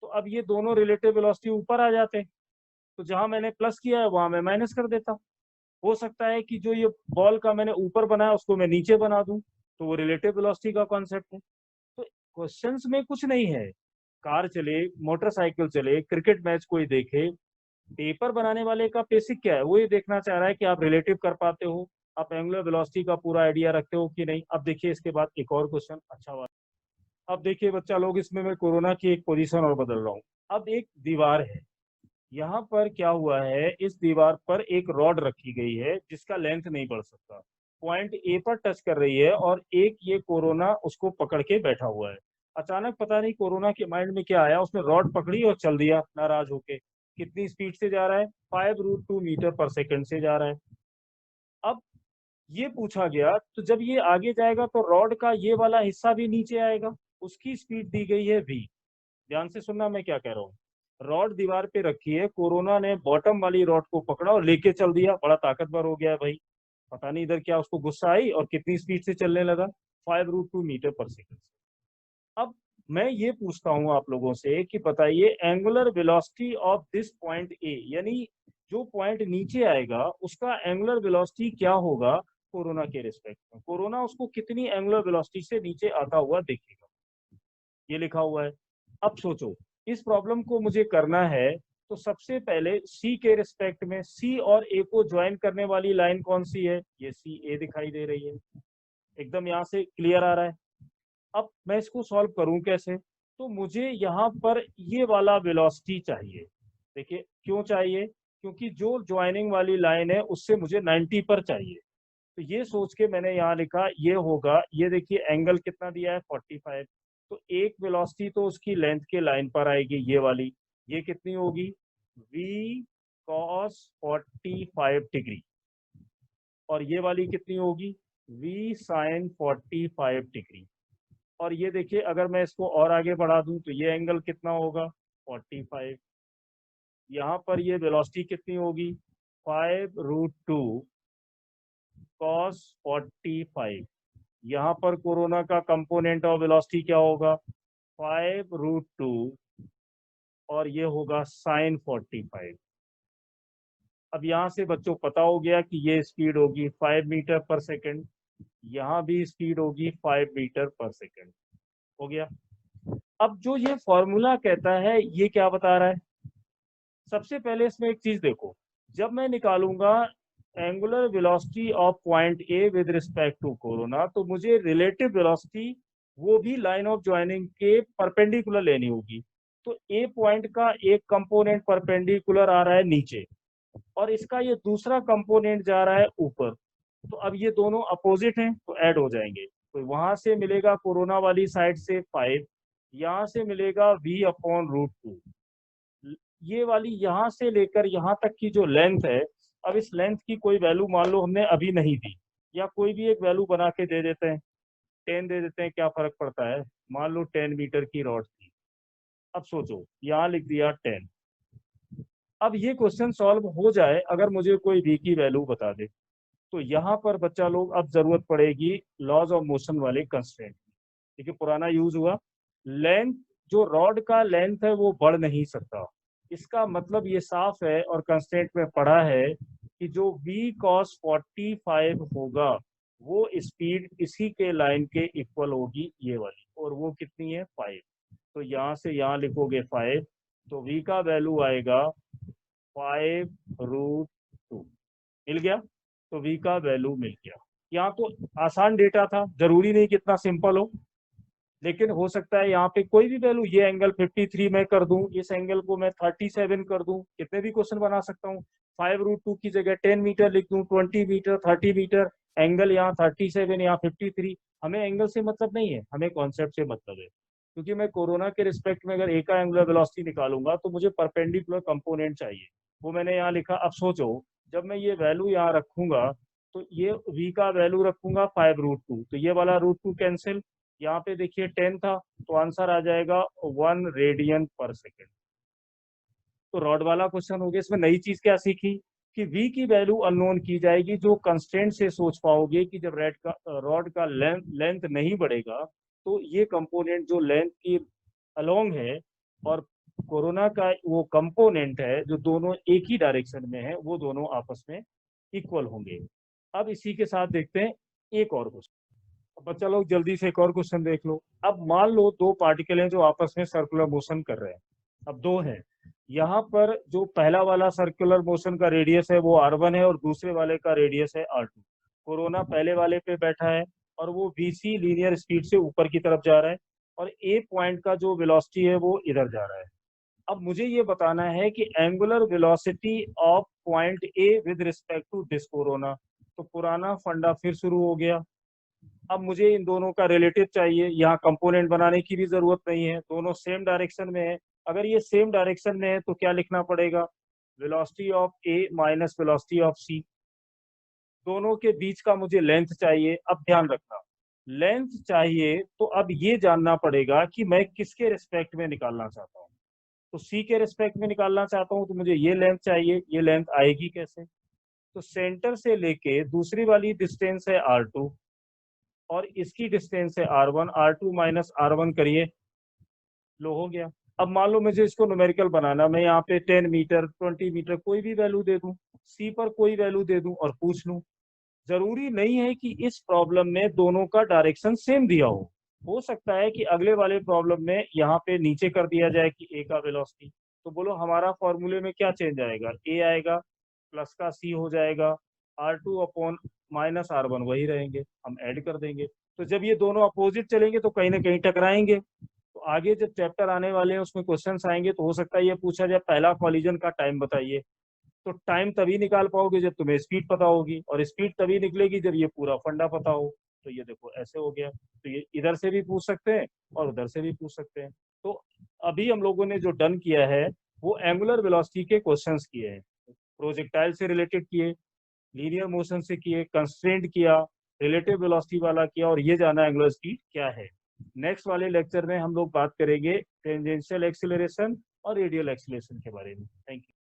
तो अब ये दोनों रिलेटिव वेलोसिटी ऊपर आ जाते, तो जहां मैंने प्लस किया है वहां मैं माइनस कर देता। हो सकता है कि जो ये बॉल का मैंने ऊपर बनाया उसको मैं नीचे बना दूं, तो वो रिलेटिव वेलोसिटी का कॉन्सेप्ट है। तो क्वेश्चंस में कुछ नहीं है, कार चले, मोटरसाइकिल चले, क्रिकेट मैच कोई देखे, पेपर बनाने वाले का बेसिक क्या है, वो ये देखना चाह रहा है कि आप रिलेटिव कर पाते हो, आप एंगुलर वेलोसिटी का पूरा आइडिया रखते हो कि नहीं। अब देखिए इसके बाद एक और क्वेश्चन अच्छा वाला। अब देखिए बच्चा लोग, इसमें मैं कोरोना की एक पोजीशन और बदल रहा हूँ। अब एक दीवार है, यहाँ पर क्या हुआ है, इस दीवार पर एक रॉड रखी गई है जिसका लेंथ नहीं बढ़ सकता, पॉइंट ए पर टच कर रही है, और एक ये कोरोना उसको पकड़ के बैठा हुआ है। अचानक पता नहीं कोरोना के माइंड में क्या आया, उसने रॉड पकड़ी और चल दिया नाराज होके। कितनी स्पीड से जा रहा है, 5√2 मीटर पर सेकंड से जा रहा है। अब ये पूछा गया, तो जब ये आगे जाएगा तो रॉड का ये वाला हिस्सा भी नीचे आएगा, उसकी स्पीड दी गई है v। ध्यान से सुनना मैं क्या कह रहा हूँ। रॉड दीवार पे रखी है, कोरोना ने बॉटम वाली रॉड को पकड़ा और लेके चल दिया, बड़ा ताकतवर हो गया है भाई। पता नहीं इधर क्या उसको गुस्सा आई और कितनी स्पीड से चलने लगा, 5√2 मीटर पर सेकंड। अब मैं ये पूछता हूँ आप लोगों से कि बताइए angular velocity of this point A, यानी जो पॉइंट नीचे आएगा उसका एंगुलर वेलोसिटी क्या होगा कोरोना के रिस्पेक्ट में। कोरोना उसको कितनी एंगुलर वेलोसिटी से नीचे आता हुआ देखेगा, ये लिखा हुआ है। अब सोचो, इस प्रॉब्लम को मुझे करना है, तो सबसे पहले सी के रिस्पेक्ट में सी और ए को ज्वाइन करने वाली लाइन कौन सी है, ये सी ए दिखाई दे रही है। एकदम यहाँ से क्लियर आ रहा है। अब मैं इसको सॉल्व करूं कैसे, तो मुझे यहाँ पर ये वाला वेलोसिटी चाहिए। देखिए क्यों चाहिए, क्योंकि जो ज्वाइनिंग वाली लाइन है उससे मुझे 90 पर चाहिए। तो ये सोच के मैंने यहाँ लिखा ये होगा, ये देखिए एंगल कितना दिया है 45। तो एक वेलोसिटी तो उसकी लेंथ के लाइन पर आएगी ये वाली, ये कितनी होगी v cos 45 डिग्री, और ये वाली कितनी होगी v sin 45 डिग्री। और ये देखिए अगर मैं इसको और आगे बढ़ा दूं तो ये एंगल कितना होगा 45। यहाँ पर ये वेलोसिटी कितनी होगी 5√2 cos 45। यहाँ पर कोरोना का कंपोनेंट ऑफ वेलोसिटी क्या होगा 5√2, और ये होगा साइन 45। अब यहाँ से बच्चों पता हो गया कि ये स्पीड होगी 5 मीटर पर सेकंड, यहाँ भी स्पीड होगी 5 मीटर पर सेकंड। हो गया। अब जो ये फॉर्मूला कहता है ये क्या बता रहा है, सबसे पहले इसमें एक चीज देखो, जब मैं निकालूंगा angular velocity of point A with respect to corona, तो मुझे रिलेटिव वेलोसिटी वो भी लाइन ऑफ ज्वाइनिंग के परपेंडिकुलर लेनी होगी। तो ए पॉइंट का एक कंपोनेंट परपेंडिकुलर आ रहा है नीचे, और इसका ये दूसरा कंपोनेंट जा रहा है ऊपर। तो अब ये दोनों अपोजिट हैं तो ऐड हो जाएंगे, तो वहां से मिलेगा कोरोना वाली साइड से 5, यहाँ से मिलेगा v/√2। ये वाली यहाँ से लेकर यहाँ तक की जो लेंथ है, अब इस लेंथ की कोई वैल्यू मान लो हमने अभी नहीं दी, या कोई भी एक वैल्यू बना के दे देते हैं, 10 दे देते हैं, क्या फर्क पड़ता है। मान लो 10 मीटर की रॉड थी, अब सोचो यहाँ लिख दिया 10। अब ये क्वेश्चन सॉल्व हो जाए अगर मुझे कोई v की वैल्यू बता दे, तो यहाँ पर बच्चा लोग अब जरूरत पड़ेगी लॉज ऑफ मोशन वाले कंस्ट्रेंट। देखिए पुराना यूज हुआ, लेंथ, जो रॉड का लेंथ है वो बढ़ नहीं सकता, इसका मतलब ये साफ है और कंस्ट्रेंट में पढ़ा है कि जो v cos 45 होगा वो स्पीड इसी के लाइन के इक्वल होगी ये वाली, और वो कितनी है 5। तो यहाँ से यहाँ लिखोगे 5, तो v का वैल्यू आएगा 5√2। मिल गया, तो v का वैल्यू मिल गया। यहाँ तो आसान डेटा था, जरूरी नहीं कि इतना सिंपल हो, लेकिन हो सकता है यहाँ पे कोई भी वैल्यू, ये एंगल 53 मैं कर दूं, इस एंगल को मैं 37 कर दूं, कितने भी क्वेश्चन बना सकता हूँ। 5√2 की जगह 10 मीटर लिख दूं, 20 मीटर, 30 मीटर, एंगल यहाँ 37, यहाँ 53। हमें एंगल से मतलब नहीं है, हमें कॉन्सेप्ट से मतलब है, क्योंकि मैं कोरोना के रिस्पेक्ट में अगर ए का एंगुलर वेलोसिटी निकालूंगा तो मुझे परपेंडिकुलर कंपोनेंट चाहिए, वो मैंने यहाँ लिखा। अब सोचो, जब मैं ये वैल्यू यहाँ रखूंगा तो ये v का वैल्यू रखूंगा 5√2, तो ये वाला √2 कैंसिल, यहाँ पे देखिए 10 था, तो आंसर आ जाएगा 1 रेडियन पर सेकेंड। तो रॉड वाला क्वेश्चन हो गया। इसमें नई चीज क्या सीखी कि v की वैल्यू अननोन की जाएगी, जो कंस्ट्रेंट से सोच पाओगे कि जब रॉड का लेंथ नहीं बढ़ेगा तो ये कंपोनेंट जो लेंथ की अलोंग है, और कोरोना का वो कंपोनेंट है जो दोनों एक ही डायरेक्शन में है, वो दोनों आपस में इक्वल होंगे। अब इसी के साथ देखते हैं एक और क्वेश्चन। बच्चा लोग जल्दी से एक और क्वेश्चन देख लो। अब मान लो दो पार्टिकल हैं जो आपस में सर्कुलर मोशन कर रहे हैं। अब दो हैं, यहाँ पर जो पहला वाला सर्कुलर मोशन का रेडियस है वो r1 है और दूसरे वाले का रेडियस है r2। कोरोना पहले वाले पे बैठा है और वो vc लीनियर स्पीड से ऊपर की तरफ जा रहा है और a पॉइंट का जो वेलोसिटी है वो इधर जा रहा है। अब मुझे ये बताना है कि angular velocity of point A with respect to this corona. तो पुराना फंडा फिर शुरू हो गया। अब मुझे इन दोनों का रिलेटिव चाहिए। यहाँ कंपोनेंट बनाने की भी जरूरत नहीं है, दोनों सेम डायरेक्शन में है। अगर ये सेम डायरेक्शन में है तो क्या लिखना पड़ेगा, velocity of A minus velocity of C. दोनों के बीच का मुझे लेंथ चाहिए। अब ध्यान रखना, लेंथ चाहिए तो अब ये जानना पड़ेगा कि मैं किसके रिस्पेक्ट में निकालना चाहता हूँ। तो सी के रिस्पेक्ट में निकालना चाहता हूँ तो मुझे ये लेंथ चाहिए। ये लेंथ आएगी कैसे, तो सेंटर से लेके दूसरी वाली डिस्टेंस है r2 और इसकी डिस्टेंस है r1। r2 माइनस r1 करिए, लो हो गया। अब मान लो मुझे इसको न्यूमेरिकल बनाना, मैं यहाँ पे 10 मीटर 20 मीटर कोई भी वैल्यू दे दूं, सी पर कोई वैल्यू दे दूं और पूछ लूं। जरूरी नहीं है कि इस प्रॉब्लम में दोनों का डायरेक्शन सेम दिया हो सकता है कि अगले वाले प्रॉब्लम में यहाँ पे नीचे कर दिया जाए कि ए का वेलोसिटी। तो बोलो हमारा फॉर्मूले में क्या चेंज आएगा, ए आएगा प्लस का सी हो जाएगा, r2 अपॉन माइनस r1 वही रहेंगे, हम ऐड कर देंगे। तो जब ये दोनों अपोजिट चलेंगे तो कहीं ना कहीं टकराएंगे। तो आगे जब चैप्टर आने वाले हैं उसमें क्वेश्चंस आएंगे तो हो सकता है ये पूछा जाए पहला कॉलिजन का टाइम बताइए। तो टाइम तभी निकाल पाओगे जब तुम्हें स्पीड पता होगी, और स्पीड तभी निकलेगी जब ये पूरा फंडा पता हो। तो ये देखो ऐसे हो गया। तो ये इधर से भी पूछ सकते हैं और उधर से भी पूछ सकते हैं। तो अभी हम लोगों ने जो डन किया है वो एंगुलर वेलोसिटी के क्वेश्चंस किए हैं। प्रोजेक्टाइल से रिलेटेड किए, लीनियर मोशन से किए, कंस्ट्रेंट किया, रिलेटिव वेलोसिटी वाला किया, और ये जाना एंगुलर स्पीड क्या है। नेक्स्ट वाले लेक्चर में हम लोग बात करेंगे टेंजेंशियल एक्सीलरेशन और रेडियल एक्सीलरेशन के बारे में। Thank you.